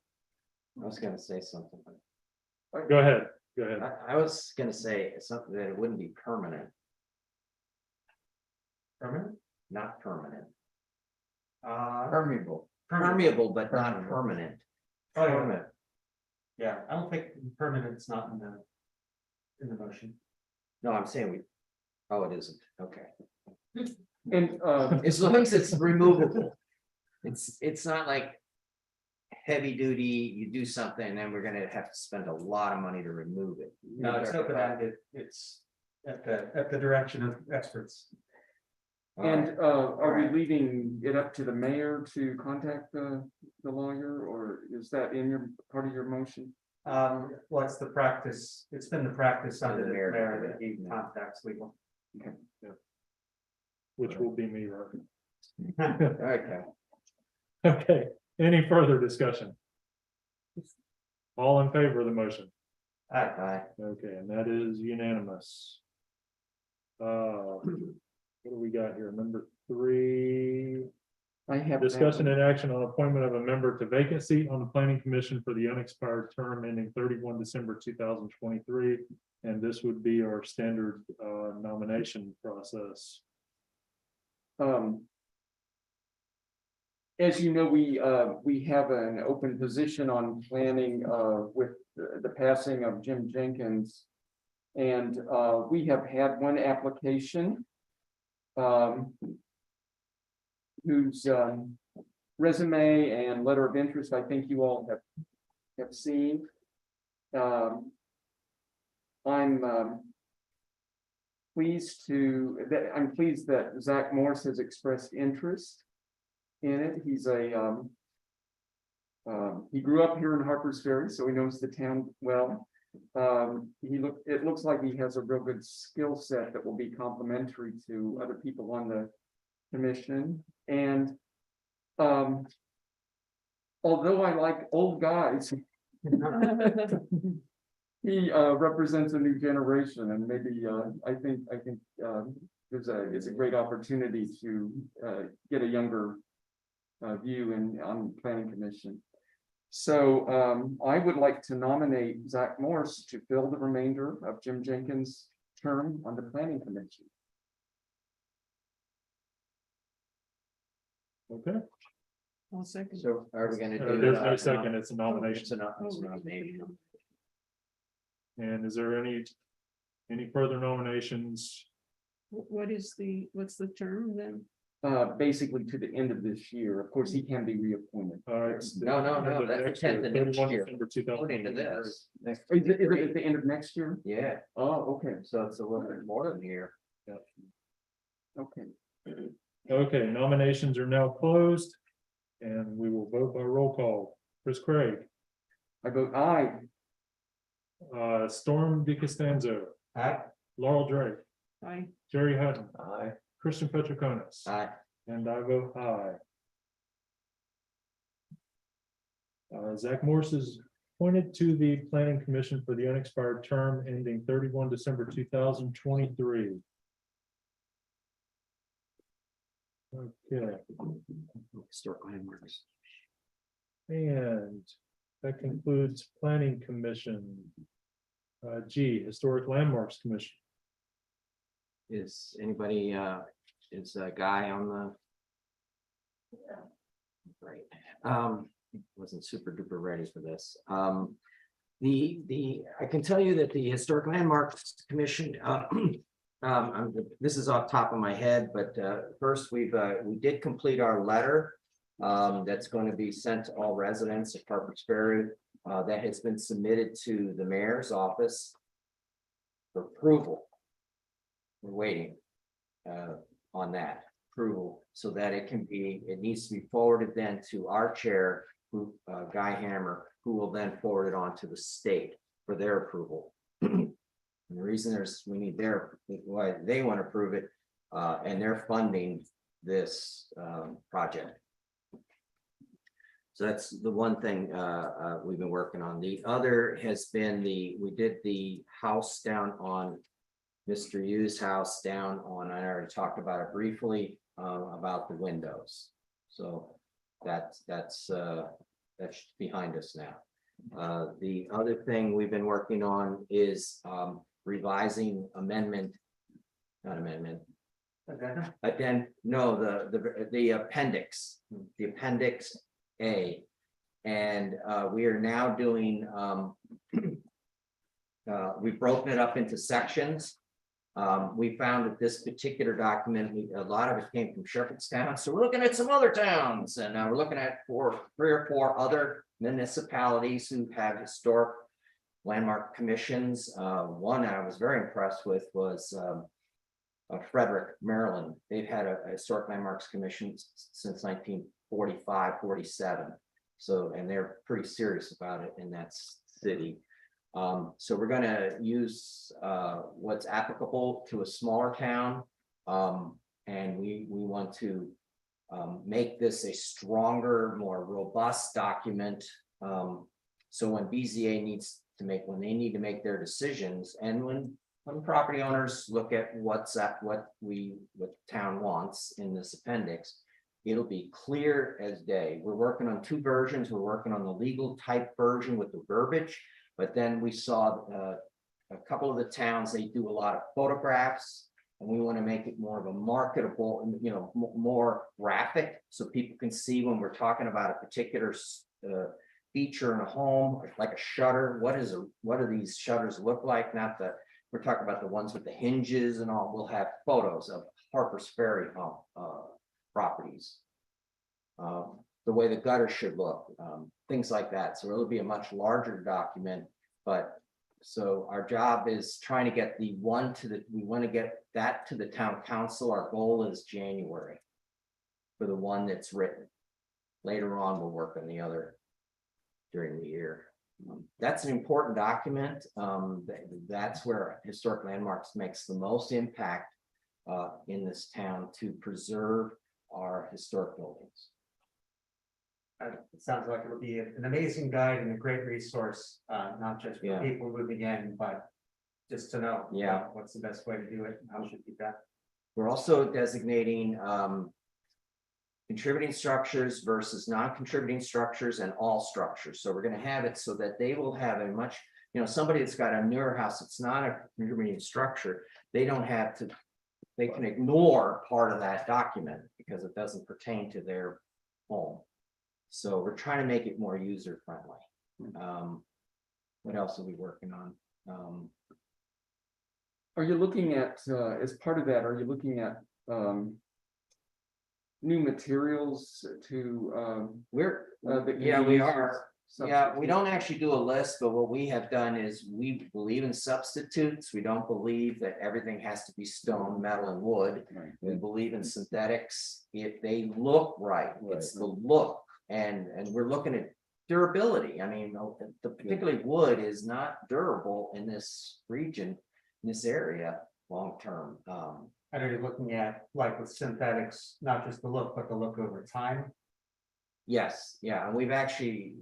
I was gonna say something. Go ahead. I was gonna say something that it wouldn't be permanent, Permanent? not permanent. Permeable. Permeable, but not permanent. Oh, yeah. Permanent. Yeah, I don't think permanent's not in the motion. No, I'm saying it isn't, okay. And As long as it's removable. It's not like heavy duty, you do something, and then we're gonna have to spend a lot of money to remove it. No, it's open-ended. It's at the direction of experts. All right. And are we Alright. leaving it up to the mayor to contact the lawyer, or is that in your, part of your motion? What's the practice? It's been the practice the under the mayor to do mayor that. that he contacts legal. Which will be me, right? Okay. Okay, any further discussion? All in favor of the motion? Aye. Okay, and that is unanimous. What do we got here? Number 3, I have. that discussion one. and action on appointment of a member to vacant seat on the planning commission for the unexpired term ending 31 December 2023. And this would be our standard nomination process. As you know, we have an open position on planning with the passing of Jim Jenkins. And we have had one application. Whose resume and letter of interest, I think you all have seen. I'm pleased that Zach Morse has expressed interest in it. He's he grew up here in Harpers Ferry, so he knows the town well. It looks like he has a real good skill set that will be complementary to other people on the commission. And although I like old guys, he represents a new generation, and maybe I think it's a great opportunity to get a younger view on the planning commission. So I would like to nominate Zach Morse to fill the remainder of Jim Jenkins' term on the planning commission. Okay, I'll second. So are we gonna do? there's no second, it's a nomination. It's a nomination. And is there any further nominations? What's the term then? Basically to the end of this year. Of course, he can be reappointed. No, that's the 10th of next year. According to this. Next. Is it at the end of next year? Yeah, Oh, okay, so it's a little bit more than a year. okay. Okay, nominations are now closed. And we will vote by roll call. Chris Craig, I vote aye. Storm DiCostanzo, Aye. Laurel Drake, Aye. Jerry Hutton, Aye. Christian Petroconis. Aye. And I vote aye. Zach Morse is appointed to the planning commission for the unexpired term ending 31 December 2023. Okay, Historic landmarks. and that concludes planning commission. G, historic landmarks commission. Is anybody, is a guy on the? Great. Wasn't super duper ready for this. I can tell you that the Historic Landmarks Commission, this is off top of my head, but first we did complete our letter. That's going to be sent to all residents of Harpers Ferry. That has been submitted to the mayor's office for approval. We're waiting on that approval so that it needs to be forwarded then to our chair, Guy Hammer, who will then forward it on to the state for their approval. And the reason we need why they want to approve it, and they're funding this project. So that's the one thing we've been working on. The other has been we did the house down on Mr. Yu's house down on, I already talked about it briefly, about the windows. So that's behind us now. The other thing we've been working on is revising the appendix A. And we are now doing, we've broken it up into sections. We found that this particular document, a lot of it came from Shepherdstown, so we're looking at some other towns, and we're looking at 3 or 4 other municipalities who have historic landmark commissions. One I was very impressed with was Frederick, Maryland. They've had a historic landmarks commission since 1945, 47. So, and they're pretty serious about it in that city. So we're gonna use what's applicable to a smaller town. And we want to make this a stronger, more robust document. So when BZA needs to make, when they need to make their decisions, and when property owners look at what the town wants in this appendix, it'll be clear as day. We're working on 2 versions. We're working on the legal type version with the verbiage, but then we saw a couple of the towns, they do a lot of photographs, and we want to make it more of a marketable, you know, more graphic, so people can see when we're talking about a particular feature in a home, like a shutter. What do these shutters look like? Not the, we're talking about the ones with the hinges and all. We'll have photos of Harper's Ferry properties. The way the gutter should look, things like that. So it'll be a much larger document, but so our job is trying to get we want to get that to the town council. Our goal is January for the one that's written. Later on, we'll work on the other during the year. That's an important document. That's where historic landmarks makes the most impact in this town to preserve our historic buildings. It sounds like it'll be an amazing guide and a great resource, not just for Yeah. people moving in, but just to know. Yeah. What's the best way to do it, and how should be done. We're also designating contributing structures versus non-contributing structures and all structures. So we're going to have it so that they will have a much, you know, somebody that's got a newer house, it's not a contributing structure, they don't have to, they can ignore part of that document because it doesn't pertain to their home. So we're trying to make it more user friendly. What else are we working on? Are you looking at, as part of that, are you looking at new materials to? We're, that can yeah, be we used as are. Yeah, we substitutes? don't actually do a list, but what we have done is we believe in substitutes. We don't believe that everything has to be stone, metal, and wood. Right. We believe in synthetics if they look right. It's the look, and we're looking at durability. I mean, the particularly wood is not durable in this region, in this area, long term. I know you're looking at, like with synthetics, not just the look, but the look over time. Yes, yeah, and we've actually,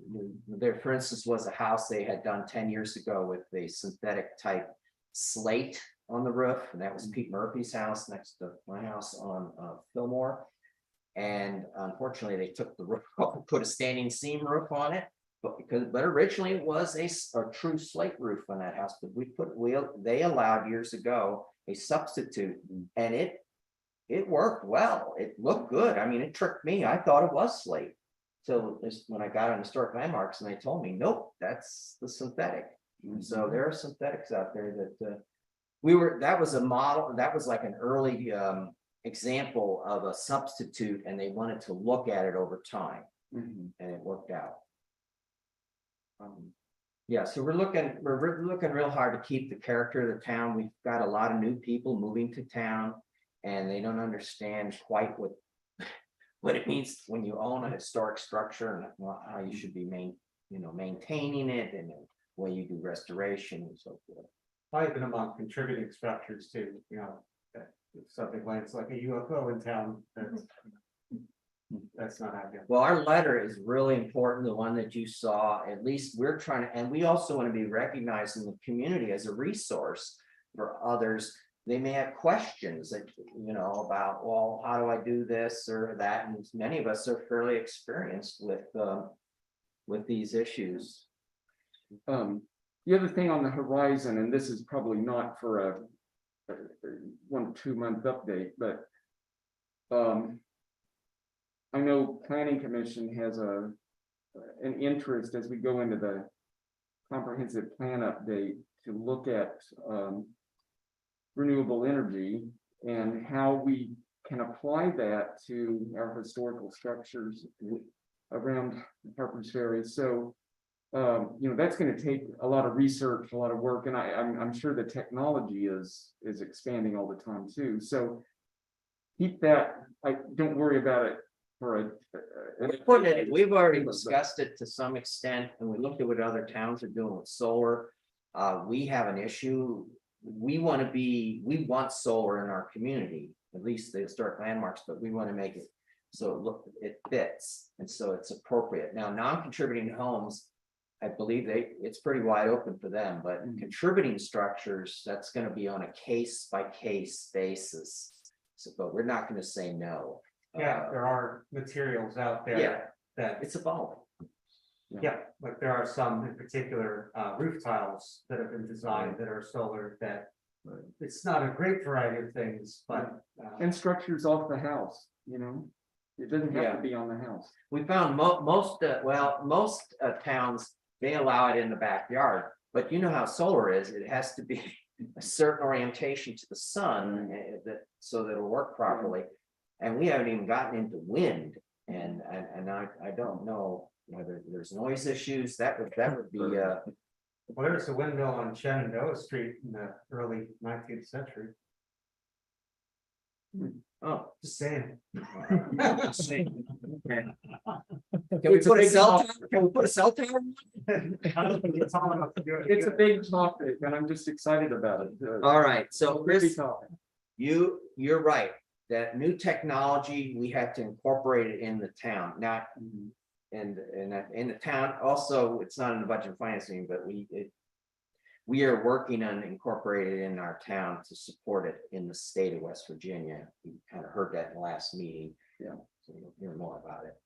there, for instance, was a house they had done 10 years ago with a synthetic type slate on the roof, and that was Pete Murphy's house next to my house on Fillmore. And unfortunately, they took the roof off and put a standing seam roof on it, but originally it was a true slate roof on that house. But they allowed years ago a substitute, and it worked well. It looked good. I mean, it tricked me. I thought it was slate. So when I got on historic landmarks and they told me, nope, that's the synthetic. So there are synthetics out there that that was a model, that was like an early example of a substitute, and they wanted to look at it over time, and it worked out. Yeah, so we're looking real hard to keep the character of the town. We've got a lot of new people moving to town, and they don't understand quite what it means when you own a historic structure and how you should be maintaining it, and the way you do restoration and so forth. Even among contributing structures too, you know, something like it's like a UFO in town. That's not ideal. Well, our letter is really important, the one that you saw. At least we're trying to, and we also want to be recognized in the community as a resource for others. They may have questions that, you know, about, well, how do I do this or that? And many of us are fairly experienced with these issues. The other thing on the horizon, and this is probably not for a 1-2 month update, but I know Planning Commission has an interest as we go into the comprehensive plan update to look at renewable energy and how we can apply that to our historical structures. around Harper's Ferry, so. That's gonna take a lot of research, a lot of work, and I'm sure the technology is expanding all the time too, so. Keep that, don't worry about it for a. We've already discussed it to some extent, and we looked at what other towns are doing with solar. We have an issue. We want solar in our community, at least the historic landmarks, but we want to make it so it fits, and so it's appropriate. Now, non-contributing homes, I believe it's pretty wide open for them, but contributing structures, that's gonna be on a case-by-case basis. So, but we're not gonna say no. Yeah, there are materials out there. Yeah. That, It's evolving. yeah, like there are some in particular, roof tiles that have been designed that are solar that. It's not a great variety of things, but. And structures off the house, it doesn't have to be on the house. We found most towns, they allow it in the backyard, but you know how solar is, it has to be a certain orientation to the sun so that it'll work properly. And we haven't even gotten into wind, and I don't know whether there's noise issues, that would be, Well, there's a windmill on Shenandoah Street in the early 19th century. oh. Just saying. Can we put a cell tower? Can we put a cell tower? I don't think it's all enough to do it. It's a big topic, and I'm just excited about it. All right, so Big Chris, topic. you're right, that new technology, we have to incorporate it in the town, not. And in the town, also, it's not in the budget and financing, but we are working on incorporating it in our town to support it in the state of West Virginia. We kind of heard that in the last meeting. Yeah. So you'll hear more about it.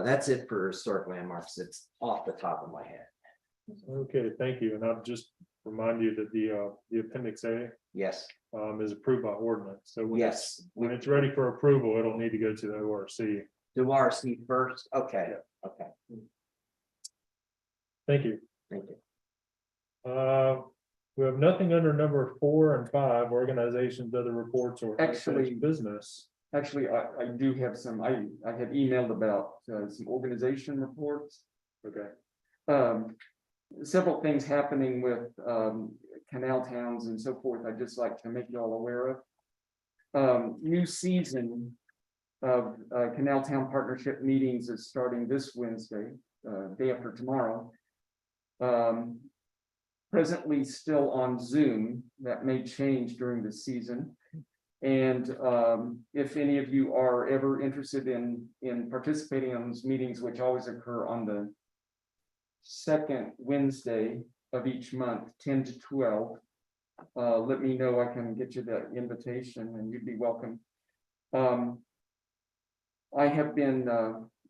That's it for historic landmarks. It's off the top of my head. Okay, thank you. And I'll just remind you that the appendix A Yes, is approved by ordinance. So yes. when it's ready for approval, it'll need to go to the ORC. Do RC first. Okay, okay. Thank you. Thank you. We have nothing under number 4 and 5, organizations, other reports, or Actually- unfinished business. Actually, I do have some, I had emailed about some organization reports. Okay. Several things happening with canal towns and so forth. I'd just like to make you all aware of. New season of Canal Town Partnership meetings is starting this Wednesday, day after tomorrow. Presently still on Zoom. That may change during the season. And if any of you are ever interested in participating in those meetings, which always occur on the second Wednesday of each month, 10 to 12, let me know. I can get you that invitation and you'd be welcome. I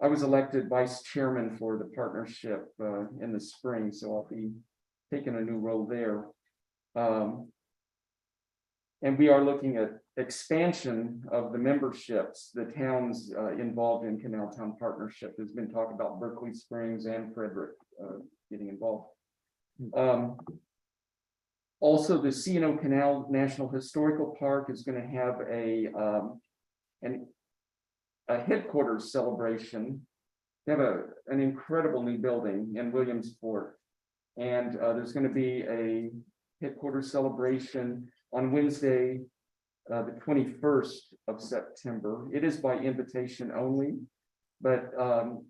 was elected vice chairman for the partnership in the spring, so I'll be taking a new role there. And we are looking at expansion of the memberships, the towns involved in Canal Town Partnership. There's been talk about Berkeley Springs and Frederick getting involved. Also, the C&O Canal National Historical Park is going to have a headquarters celebration. They have an incredible new building in Williamsport, and there's going to be a headquarters celebration on Wednesday, the 21st of September. It is by invitation only, but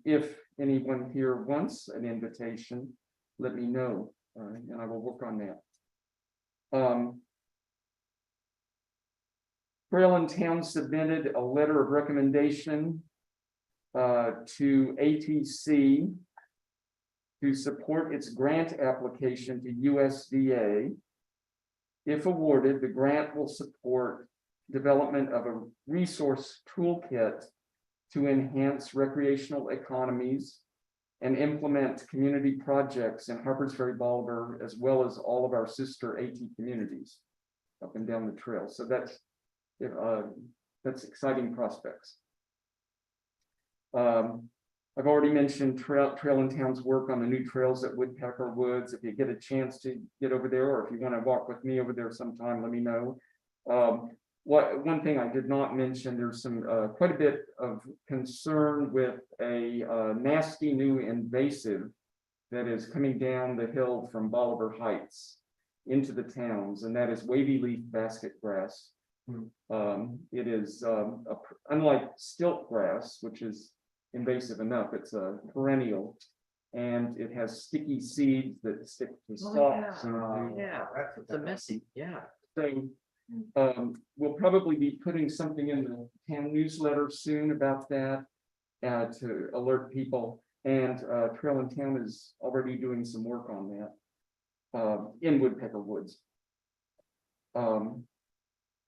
if anyone here wants an invitation, let me know, and I will work on that. Trail and Town submitted a letter of recommendation to ATC to support its grant application to USDA. If awarded, the grant will support development of a resource toolkit to enhance recreational economies and implement community projects in Harpers Ferry, Bolivar, as well as all of our sister AT communities up and down the trail. So that's exciting prospects. I've already mentioned Trail and Town's work on the new trails at Woodpecker Woods. If you get a chance to get over there, or if you want to walk with me over there sometime, let me know. one thing I did not mention, there's some, quite a bit of concern with a nasty new invasive that is coming down the hill from Bolivar Heights into the towns, and that is wavy leaf basket grass. It is, unlike stilt grass, which is invasive enough, it's a perennial. And it has sticky seeds that stick to stalks. and It's a messy, yeah. So, we'll probably be putting something in the town newsletter soon about that. To alert people, and Trail in Town is already doing some work on that. In Woodpecker Woods.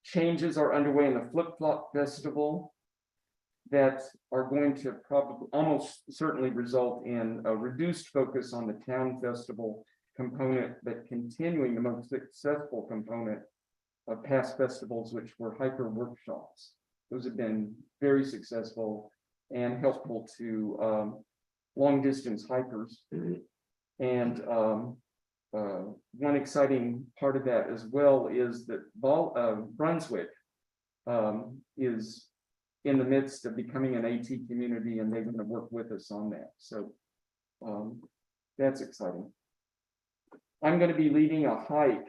Changes are underway in the Flip Flop Festival. That are going to probably almost certainly result in a reduced focus on the town festival component, but continuing the most successful component of past festivals, which were hiker workshops. Those have been very successful and helpful to long distance hikers. And one exciting part of that as well is that Brunswick is in the midst of becoming an AT community, and they're going to work with us on that. So that's exciting. I'm going to be leading a hike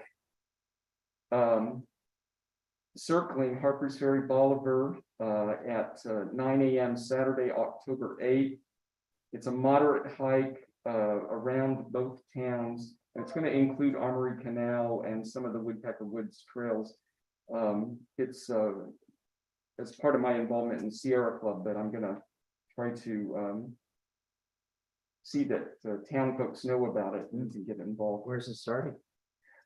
circling Harpers Ferry Bolivar at 9 a.m. Saturday, October 8th. It's a moderate hike around both towns. It's going to include Armory Canal and some of the Woodpecker Woods trails. It's as part of my involvement in Sierra Club, but I'm going to try to see that the town folks know about it and to get involved. Where's it starting?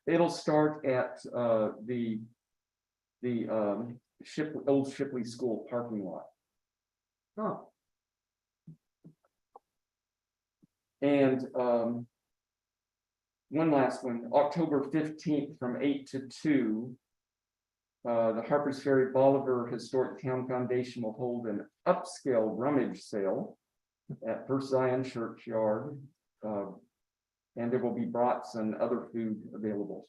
It'll start at the old Shipley School parking lot. Oh, And one last one, October 15th from 8 to 2. The Harpers Ferry Bolivar Historic Town Foundation will hold an upscale rummage sale at First Zion Churchyard. And there will be brats and other food available.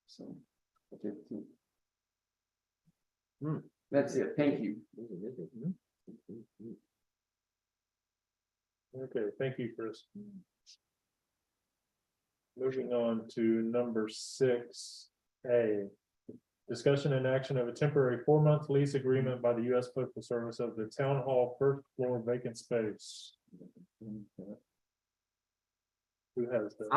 So, the 15th. That's it. Thank you. Okay, thank you, Chris. Moving on to number 6A. Discussion and action of a temporary 4-month lease agreement by the U.S. Postal Service of the Town Hall first floor vacant space. Who has that?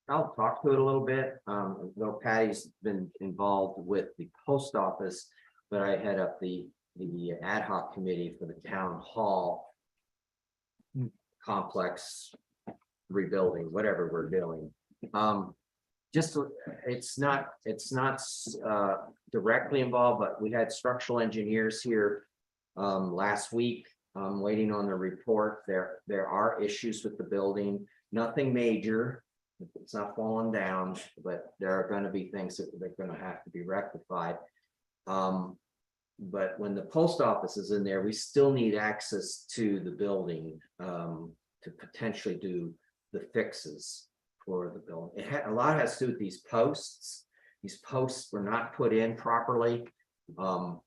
I'll talk to it a little bit. Though Patty's been involved with the post office, but I head up the ad hoc committee for the town hall complex rebuilding, whatever we're doing. Just, it's not directly involved, but we had structural engineers here last week. Waiting on the report. There are issues with the building, nothing major. It's not falling down, but there are going to be things that they're going to have to be rectified. But when the post office is in there, we still need access to the building to potentially do the fixes for the building. A lot has to do with these posts. These posts were not put in properly. And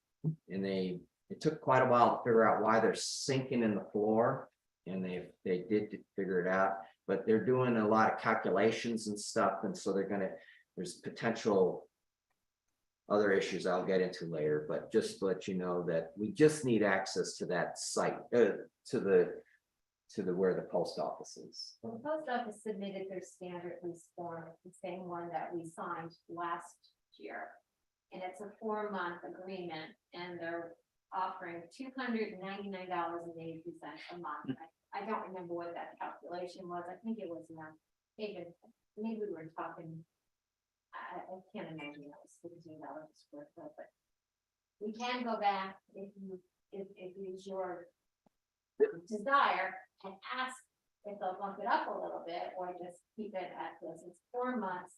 it took quite a while to figure out why they're sinking in the floor. And they did figure it out, but they're doing a lot of calculations and stuff. And so there's potential other issues I'll get into later, but just to let you know that we just need access to that site, to the where the post office is. The post office submitted their standard lease form, the same one that we signed last year. And it's a 4-month agreement, and they're offering $299.82 a month. I don't remember what that calculation was. I think it was maybe we were talking. I can't imagine that was $16 a square foot, but we can go back if it's your desire and ask if they'll bump it up a little bit or just keep it at this. It's 4 months.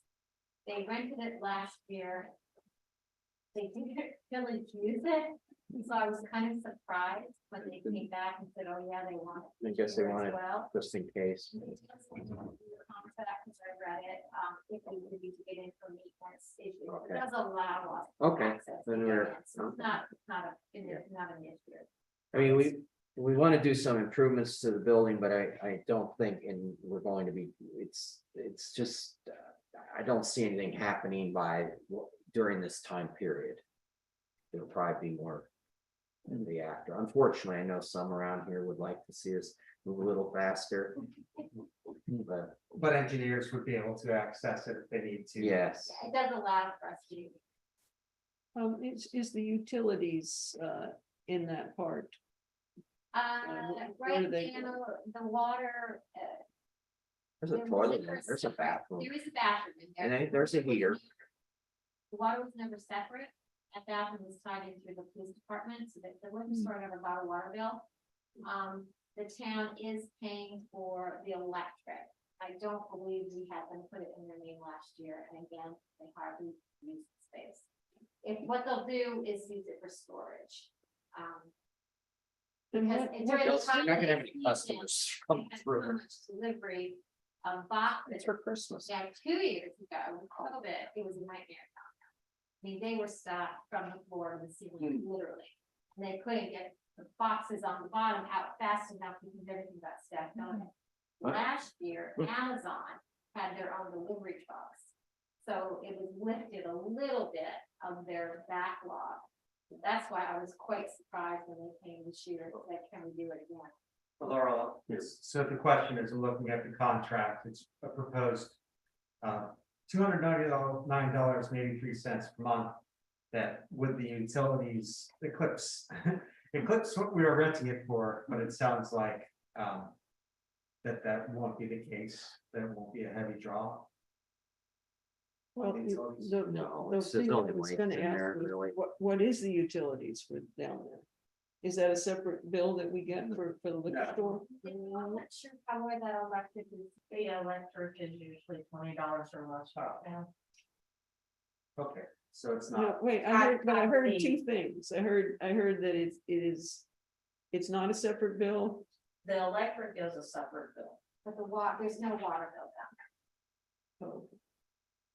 They rented it last year. They didn't really use it. So I was kind of surprised when they came back and said, oh yeah, they want it. I guess they as want it well. just in case. that because I read it, if we would need to get in for maintenance issues, Okay. it does allow us. Okay, access to then get we're- in, so it's not an issue. I mean, we want to do some improvements to the building, but I don't think, and we're going to be, it's just, I don't see anything happening during this time period. It'll probably be more in the after. Unfortunately, I know some around here would like to see us move a little faster. But But engineers would be able to access it if they need to. yes, Yeah, it does allow for us to. Is the utilities, in that part? where Right do they now, the water, there's a toilet, there's a bathroom, there is a bathroom in there. and there's a heater. The water was never separate. That bathroom was tied in through the police department, so that the liquor store never got a water bill. The town is paying for the electric. I don't believe we had them put it in their name last year, and again, they hardly use the space. If what they'll do is use it for storage. And Because what- it's what during the else- time You're not gonna have of any season, customers come we had through. so much delivery of boxes. It's for Christmas. Yeah, 2 years ago, with COVID, it was a nightmare. I mean, they were stopped from the floor to the ceiling, literally. And they couldn't get the boxes on the bottom out fast enough because everything got stacked on it. Last year, Amazon had their own delivery trucks. So it was lifted a little bit of their backlog. That's why I was quite surprised when they came this year, and said, can we do it again? Laura, yes, so the question is, looking at the contract, it's a proposed. $299.83 per month. That with the utilities eclipse, eclipse what we were renting it for, but it sounds like. That won't be the case, there won't be a heavy draw. Well, No, the it's thing only I was way gonna in ask there, was, really. what is the utilities for down there? Is that a separate bill that we get for the liquor store? I'm not sure how where that electric is. The electric is usually $20 or less out now. Okay, so it's No, not, wait, I heard two things. I heard that it's not a separate bill. The electric is a separate bill, But there's no water bill down Oh,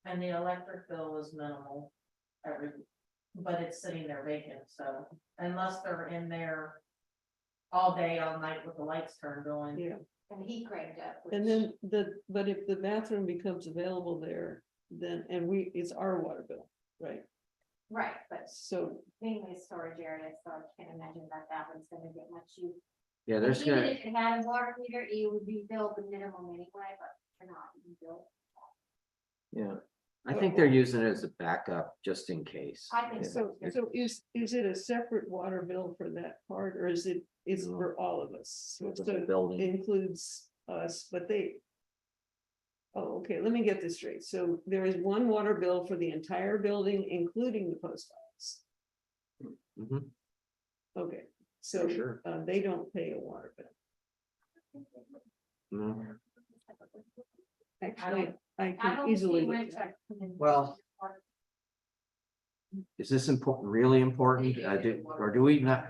and the electric bill is minimal but it's sitting there vacant, so unless they're in there all day, all night with the lights turned on. yeah. there, and he cranked up. And which- then but if the bathroom becomes available there, then, it's our water bill, right? Right, but So, mainly a storage area, so I can't imagine that one's gonna get much use. Yeah, there's Even gonna, if it had a water meter, it would be billed the minimum anyway, but we're not even billed. yeah, I think they're using it as a backup just in case. I think so. so is it a separate water bill for that part, or is it for all of us? So For the it building. includes us, but they. Oh, okay, let me get this straight. So there is one water bill for the entire building, including the post office. Mhm, Okay, so Sure. they don't pay a water bill. no. Actually, I I can don't easily see look rent at it. check come in. Well- Is this important, really important? Or do we not?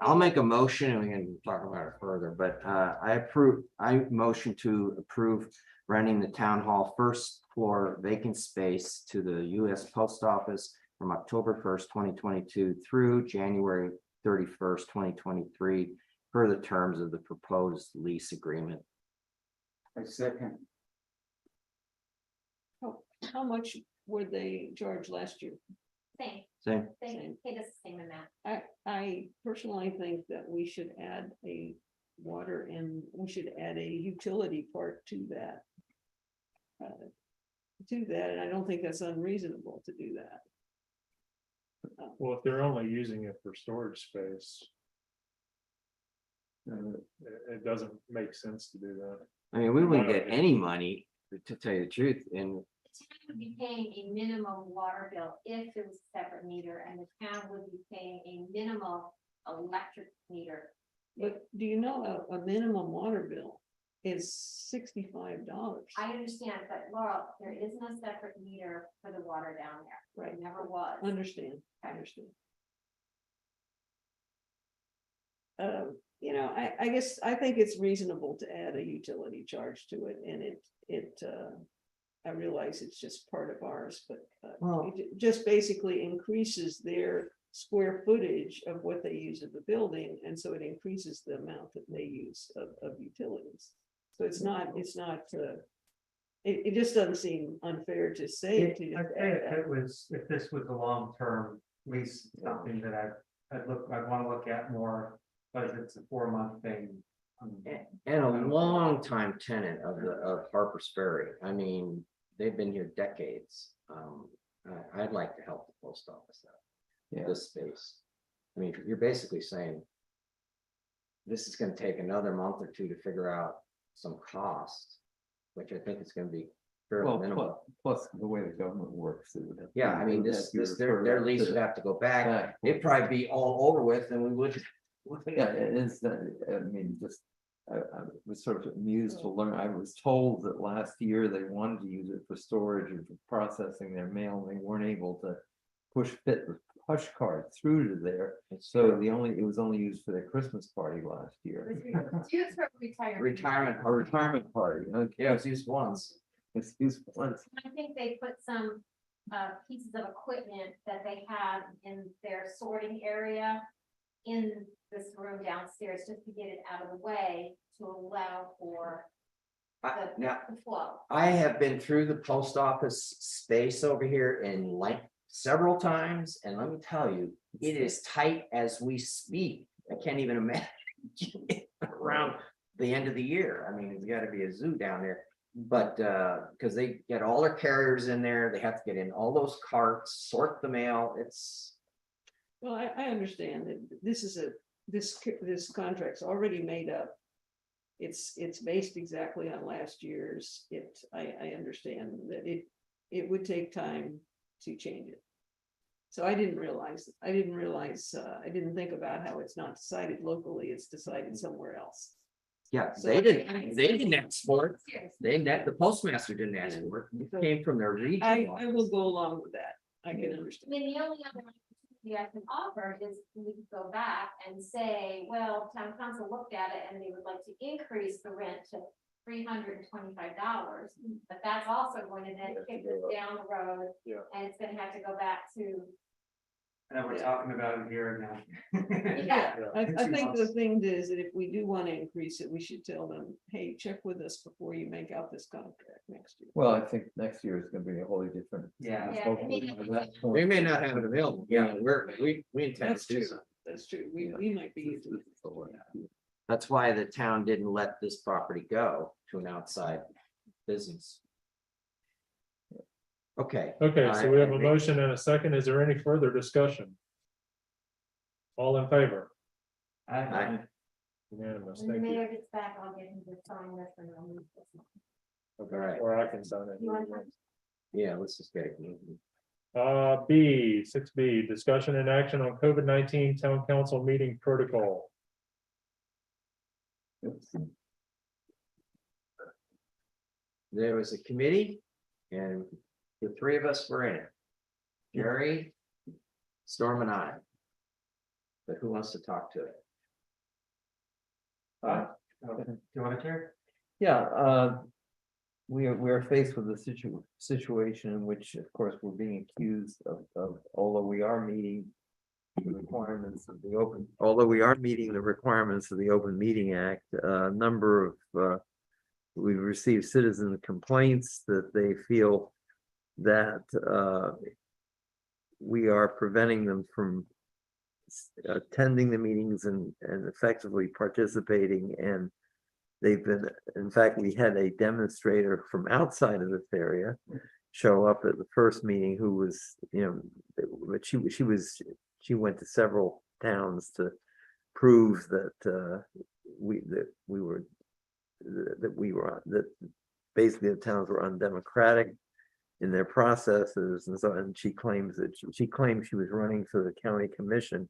I'll make a motion and we can talk about it further, but I motion to approve renting the town hall first floor vacant space to the US Post Office from October 1st, 2022 through January 31st, 2023 per the terms of the proposed lease agreement. I second. How much were they charged last year? Same, Same. they paid us the same amount. I personally think that we should add a water and we should add a utility part to that. And I don't think that's unreasonable to do that. Well, if they're only using it for storage space. It doesn't make sense to do that. I mean, we wouldn't get any money, to tell you the truth, and The town would be paying a minimum water bill if it was a separate meter, and the town would be paying a minimal electric meter. But do you know a minimum water bill is $65? I understand, but Laurel, there is no separate meter for the water down there. Right. There never was. Understand, I understand. you know, I guess, I think it's reasonable to add a utility charge to it, and I realize it's just part of ours, but Well- it just basically increases their square footage of what they use of the building, and so it increases the amount that they use of utilities. So it's not, it just doesn't seem unfair to say to I'd just say add if that. it was, if this was a long-term lease, something that I'd want to look at more, but if it's a 4-month thing. And a long time tenant of Harper's Ferry. I mean, they've been here decades. I'd like to help the post office out. Yeah. This space. I mean, you're basically saying. This is gonna take another month or two to figure out some cost, which I think is gonna be fairly Well, minimal. plus the way the government works. it would have to Yeah, I mean, be- this, that'd be their referred lease to- would have to go back. back. It'd probably be all over with and we would. Yeah, it is, I mean, just, I was sort of amused to learn, I was told that last year they wanted to use it for storage or for processing their mail, and they weren't able to fit the push card through to there. So it was only used for their Christmas party last year. Used for retirement. Retirement, A retirement party, okay. yeah, it's used once. It's used once. I think they put some pieces of equipment that they had in their sorting area in this room downstairs, just to get it out of the way to allow for Now, the flow. I have been through the post office space over here in like several times, and let me tell you, it is tight as we speak. I can't even imagine around the end of the year. I mean, it's gotta be a zoo down there. But because they get all their carriers in there, they have to get in all those carts, sort the mail. It's, Well, I understand that this contract's already made up. It's based exactly on last year's. I understand that it would take time to change it. So I didn't think about how it's not decided locally, it's decided somewhere else. yeah, So- they didn't export. The postmaster didn't ask for it. It came from their region. I will go along with that. I can I understand. mean, the only other opportunity I can offer is we could go back and say, well, town council looked at it and they would like to increase the rent to $325. But that's also going to then kick us down the road. Yeah. And it's gonna have to go back to. And we're talking about it here now. Yeah. I think the thing is that if we do want to increase it, we should tell them, hey, check with us before you make out this contract next year. Well, I think next year is gonna be a wholly different. Yeah. Yeah, hopefully by that point- We may not have it available. Yeah, we intend That's to do true. so. That's true. We might be. using it. That's why the town didn't let this property go to an outside business. Okay. Okay, so we have a I- motion and a second. Is there any further discussion? All in favor? I- Unanimous, When the thank you. mayor gets back, I'll get him to sign this and I'll move this. Okay, Alright. or I can sign it. You want to- Yeah, let's just get it moving. B, 6B, discussion and action on COVID-19 town council meeting protocol. There was a committee and the three of us were in it. Jerry, Storm and I. But who wants to talk to it? Do you want to hear? Yeah, we are faced with a situation in which, of course, we're being accused of, although we are meeting the requirements of the Open Meeting Act, a number of, we've received citizen complaints that they feel that, we are preventing them from attending the meetings and effectively participating, and they've been, in fact, we had a demonstrator from outside of this area show up at the first meeting who was, but she went to several towns to prove that that basically the towns were undemocratic in their processes, and so, and she claimed she was running for the county commission.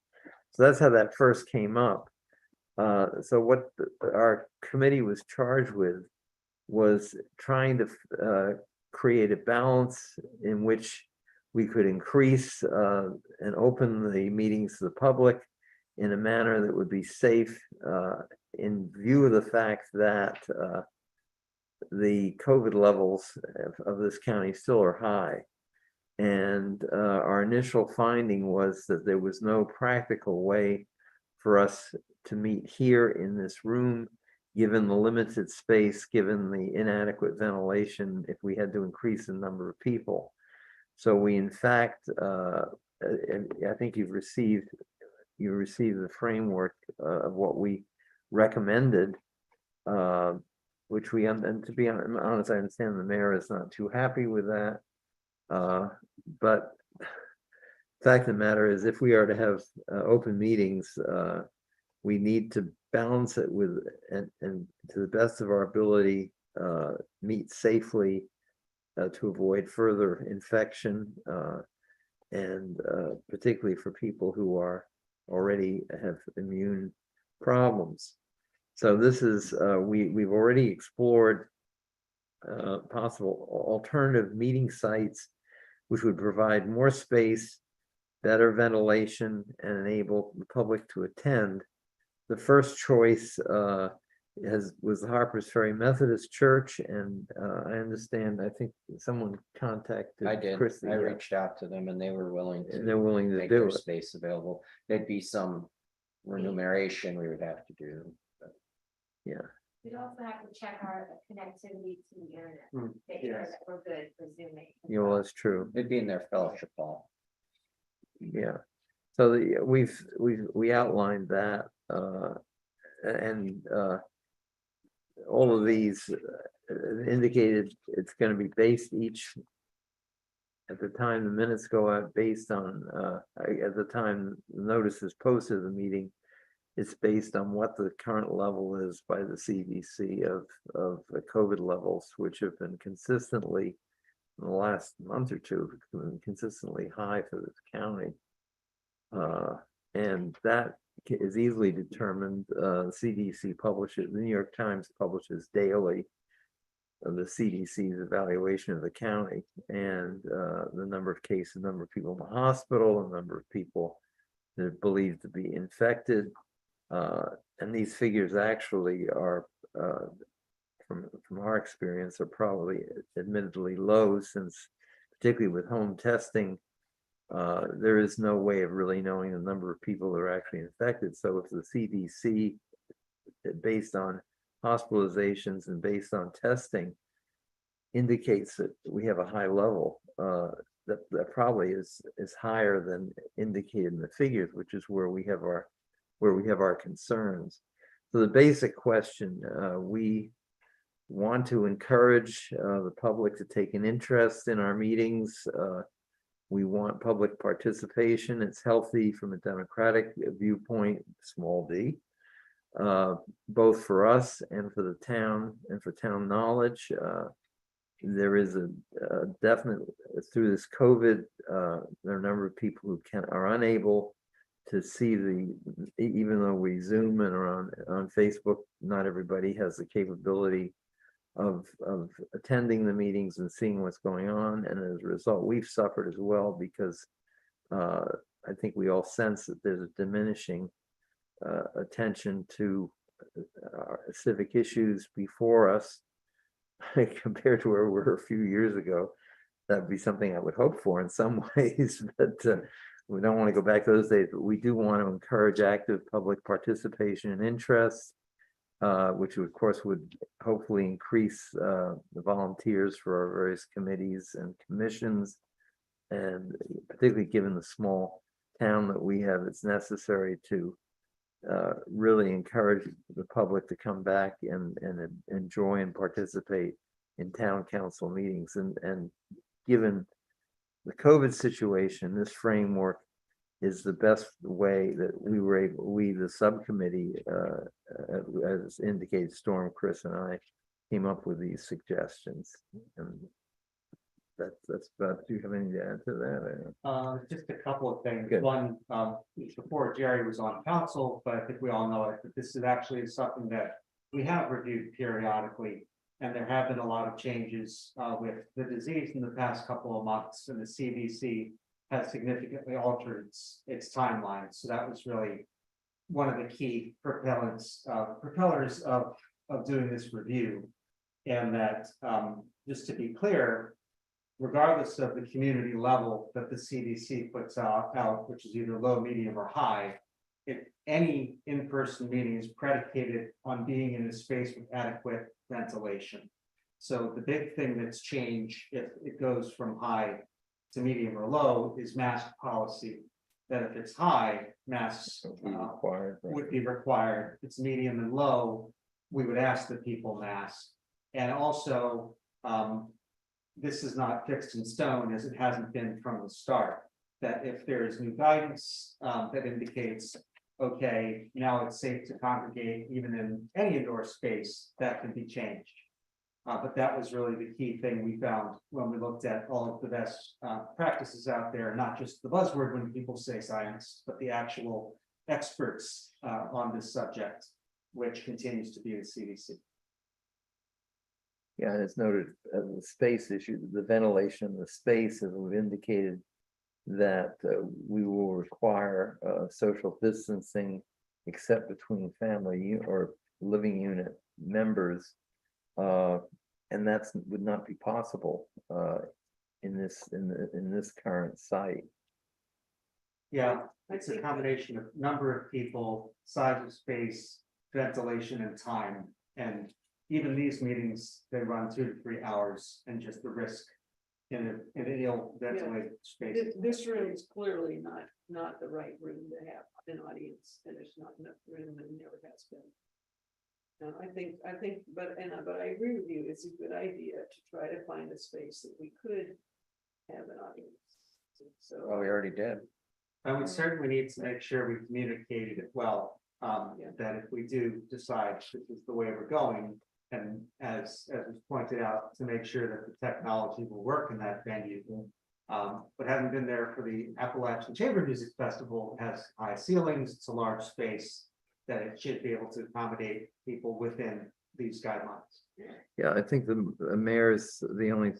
So that's how that first came up. So what our committee was charged with was trying to create a balance in which we could increase and open the meetings to the public in a manner that would be safe, in view of the fact that, the COVID levels of this county still are high. And our initial finding was that there was no practical way for us to meet here in this room, given the limited space, given the inadequate ventilation, if we had to increase the number of people. So we, in fact, I think you received the framework of what we recommended, which we, and to be honest, I understand the mayor is not too happy with that. But the fact of the matter is, if we are to have open meetings, we need to balance it with, and to the best of our ability, meet safely to avoid further infection, and particularly for people who are already have immune problems. So this is, we've already explored possible alternative meeting sites, which would provide more space, better ventilation, and enable the public to attend. The first choice was the Harpers Ferry Methodist Church, and I understand, I think someone contacted I did. Christie, I yeah, reached out to them and they were willing and to they're willing to make do their it. space available. There'd be some remuneration we would have to do. Yeah, We'd also have to check our connectivity to the internet, Hmm, make sure yes. that we're good for Zooming. yeah, well, that's true. It'd be in their fellowship hall. Yeah, so we outlined that, and all of these indicated it's going to be based each, at the time the minutes go out, based on, at the time the notice is posted of the meeting, it's based on what the current level is by the CDC of the COVID levels, which have been consistently, in the last month or two, consistently high for this county. And that is easily determined. CDC publishes, the New York Times publishes daily the CDC's evaluation of the county, and the number of cases, the number of people in the hospital, the number of people that are believed to be infected. And these figures actually are, from our experience, are probably admittedly low, since particularly with home testing, there is no way of really knowing the number of people that are actually infected. So if the CDC, based on hospitalizations and based on testing, indicates that we have a high level, that probably is higher than indicated in the figures, which is where we have our concerns. So the basic question, we want to encourage the public to take an interest in our meetings. We want public participation. It's healthy from a democratic viewpoint, small d, both for us and for the town and for town knowledge. There is a definite, through this COVID, there are a number of people who are unable to see even though we Zoom and are on Facebook, not everybody has the capability of attending the meetings and seeing what's going on. And as a result, we've suffered as well, because I think we all sense that there's a diminishing attention to civic issues before us compared to where we were a few years ago. That'd be something I would hope for in some ways, but we don't want to go back to those days. But we do want to encourage active public participation and interest, which of course would hopefully increase the volunteers for our various committees and commissions. And particularly given the small town that we have, it's necessary to really encourage the public to come back and enjoy and participate in town council meetings. And given the COVID situation, this framework is the best way that we, the subcommittee, as indicated, Storm, Chris, and I came up with these suggestions. And that's about, do you have anything to add to that? Just a couple of things. Good. One, before Jerry was on council, but I think we all know it, that this is actually something that we have reviewed periodically. And there have been a lot of changes with the disease in the past couple of months, and the CDC has significantly altered its timeline. So that was really one of the key propellers of doing this review. And that, just to be clear, regardless of the community level that the CDC puts out, which is either low, medium, or high, if any in-person meeting is predicated on being in a space with adequate ventilation. So the big thing that's changed, if it goes from high to medium or low, is mask policy. That if it's high, masks Required. right. would be required. If it's medium and low, we would ask that people mask. And also, this is not fixed in stone, as it hasn't been from the start. That if there is new guidance that indicates, okay, now it's safe to congregate even in any indoor space, that can be changed. But that was really the key thing we found when we looked at all of the best practices out there, not just the buzzword when people say science, but the actual experts on this subject, which continues to be the CDC. Yeah, and it's noted as the space issue, the ventilation, the space, as we've indicated, that we will require social distancing except between family or living unit members. And that's would not be possible in this current site. Yeah, it's a combination of number of people, size of space, ventilation and time. And even these meetings, they run 2 to 3 hours, and just the risk in an ill ventilated space. This room is clearly not the right room to have an audience, and there's not enough room, and never has been. No, I think, but I agree with you, it's a good idea to try to find a space that we could have an audience. So. Well, we already did. And we certainly need to make sure we communicated it well, that if we do decide this is the way we're going, and as was pointed out, to make sure that the technology will work in that venue. But having been there for the Appalachian Chamber Music Festival, it has high ceilings, it's a large space, that it should be able to accommodate people within these guidelines. Yeah, I think the mayor's, the only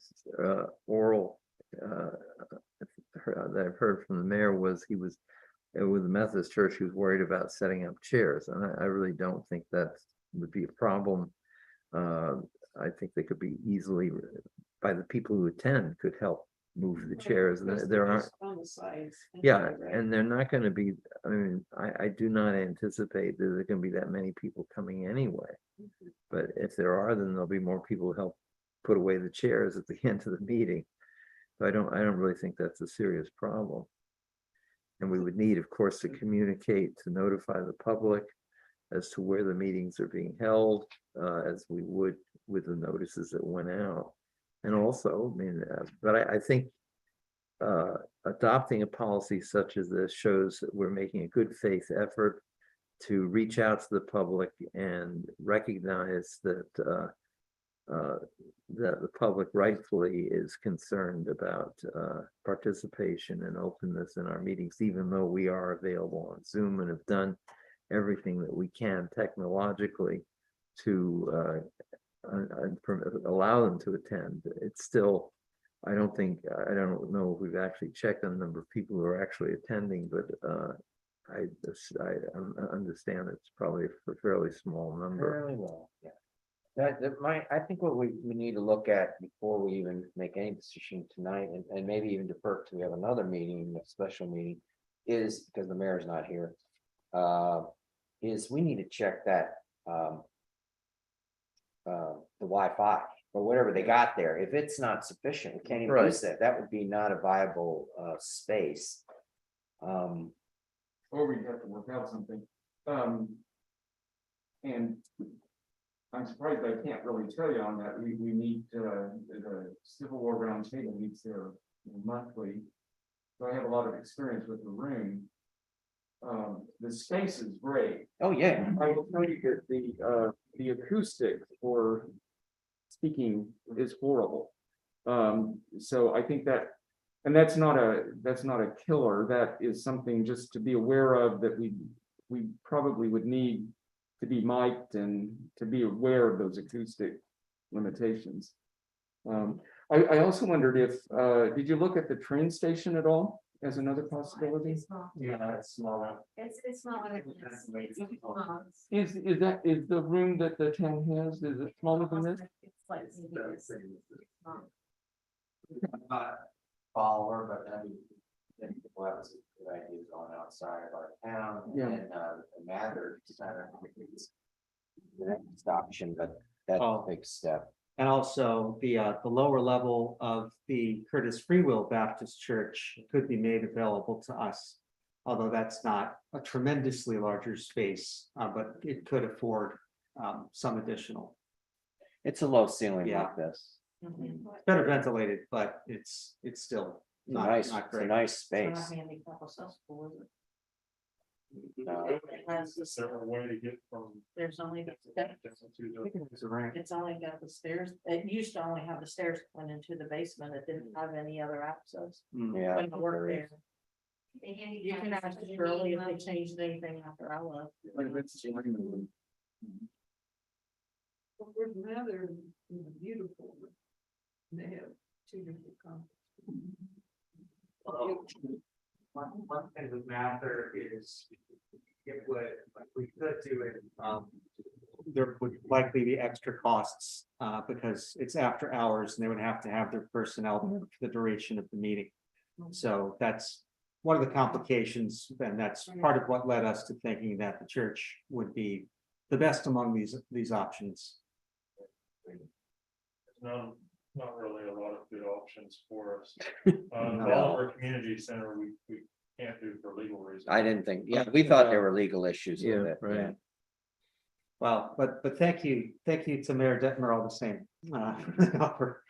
oral that I've heard from the mayor was he was with the Methodist Church, he was worried about setting up chairs, and I really don't think that would be a problem. I think they could be easily, by the people who attend, could help move the chairs. There aren't. On the sides. Yeah, Right. and they're not going to be, I mean, I do not anticipate that there are going to be that many people coming anyway. Mhm. But if there are, then there'll be more people who help put away the chairs at the end of the meeting. So I don't really think that's a serious problem. And we would need, of course, to communicate, to notify the public as to where the meetings are being held, as we would with the notices that went out. And also, I mean, but I think adopting a policy such as this shows that we're making a good faith effort to reach out to the public and recognize that that the public rightfully is concerned about participation and openness in our meetings, even though we are available on Zoom and have done everything that we can technologically to allow them to attend. It's still, I don't know if we've actually checked on the number of people who are actually attending, but I understand it's probably a fairly small number. Fairly well, yeah. I think what we need to look at before we even make any decision tonight, and maybe even defer to we have another meeting, a special meeting, is because the mayor's not here. Is we need to check that the Wi-Fi or whatever they got there. If it's not sufficient, we can't even Right. use that. That would be not a viable space. Or we have to work out something. And I'm surprised I can't really tell you on that. We meet, the Civil War Roundtable meets there monthly. So I have a lot of experience with the room. The space is great. Oh, yeah. I will tell you that the acoustic for speaking is horrible. So I think that, and that's not a killer. That is something just to be aware of, that we probably would need to be mic'd and to be aware of those acoustic limitations. I also wondered if, did you look at the train station at all? as another possibility? It's small. Yeah, it's smaller. It's smaller than this. It's small. Is the room that the town has, is it smaller than this? It's like maybe this. Small. I'm not a follower, but I mean, I think people have some good ideas going outside of our town. Yeah. And, the Mather Center. The next option, but that's a Oh. big step. And also the lower level of the Curtis Free Will Baptist Church could be made available to us. Although that's not a tremendously larger space, but it could afford some additional. It's a low ceiling Yeah. like this. Mhm. It's better ventilated, but it's still It's a not, nice, not it's a great. nice It's not space. handicap accessible, is it? No. Is there a way to get from? There's only the I think it was a ramp. It's only got the stairs. It used to only have the stairs going into the basement. It didn't have any other access. Yeah. Couldn't work there is. there. The You handicap can ask is Shirley if they minimum. changed anything after I left. Well, we're rather beautiful. They have two different concepts. One thing with Mather is it would, like, we could do it, there would likely be extra costs, because it's after hours and they would have to have their personnel there for the duration of the meeting. So that's one of the complications, and that's part of what led us to thinking that the church would be the best among these options. No, not really a lot of good options for us. No. Oliver Community Center, we can't do for legal reasons. I didn't think, yeah, we thought there were legal issues with Yeah, it, right. yeah. Well, but thank you to Mayor Detmer all the same. For the offer.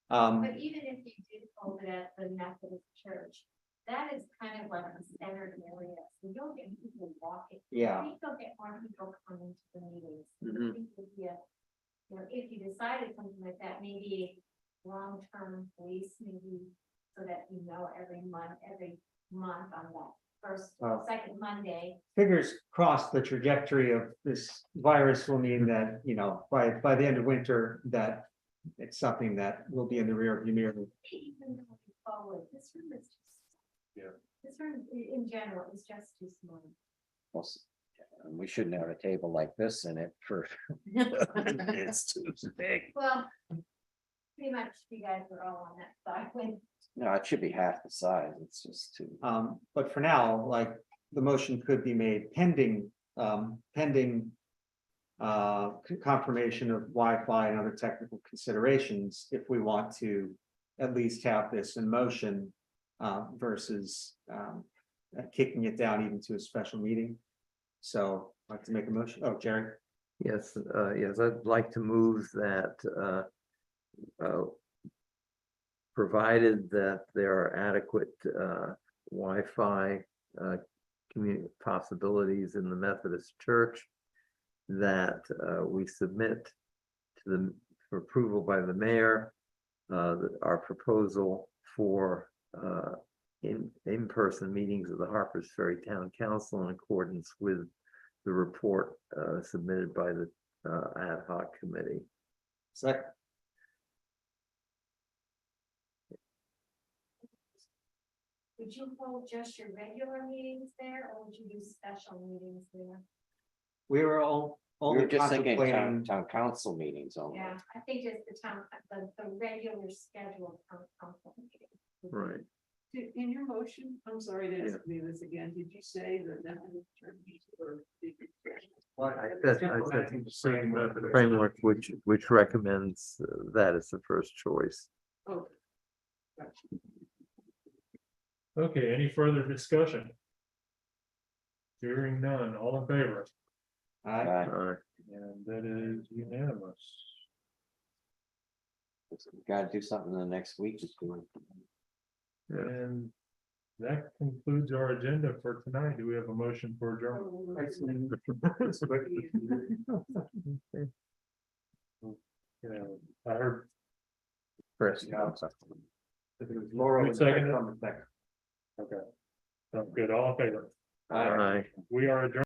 But even if you did hold it at the Methodist Church, that is kind of like a standard area, so you'll get people walking. Yeah. I think you'll get more people coming to the meetings. Mhm. I think it'd be a, you know, if you decided something like that, maybe long-term lease, maybe so that you know every month on that first, Oh. second Monday. Fingers crossed, the trajectory of this virus will mean that, you know, by the end of winter, that it's something that will be in the rear view mirror. Even going forward, this room is just. Yeah. This room in general is just too small. Well, we shouldn't have a table like this in it for. It's too big. Well, pretty much you guys were all on that side when. No, it should be half the size. It's just too. But for now, like, the motion could be made pending confirmation of Wi-Fi and other technical considerations, if we want to at least have this in motion, versus kicking it down even to a special meeting. So I'd like to make a motion. Oh, Jerry. Yes, yes, I'd like to move that, provided that there are adequate, Wi-Fi, community possibilities in the Methodist Church, that, we submit to the, for approval by the mayor, our proposal for, in-person meetings of the Harpers Ferry Town Council in accordance with the report, submitted by the, ad hoc committee. Second. Would you hold just your regular meetings there, or would you do special meetings there? We were all We only were just thinking contemplating. town council meetings only. Yeah, I think just the town, the regular scheduled town council meeting. Right. In your motion, I'm sorry to ask you this again, did you say that Methodist Church or? I said the framework which recommends that as the first choice. Oh. Okay, any further discussion? Hearing none, all in favor, and that is unanimous. We gotta do something in the next week. Yeah. And that concludes our agenda for tonight. Do we have a motion for adjournment? Yeah, I heard. Chris. Laura Who was seconded it? on the second. Okay. Sounds good. All in favor? Aye. We are adjourned.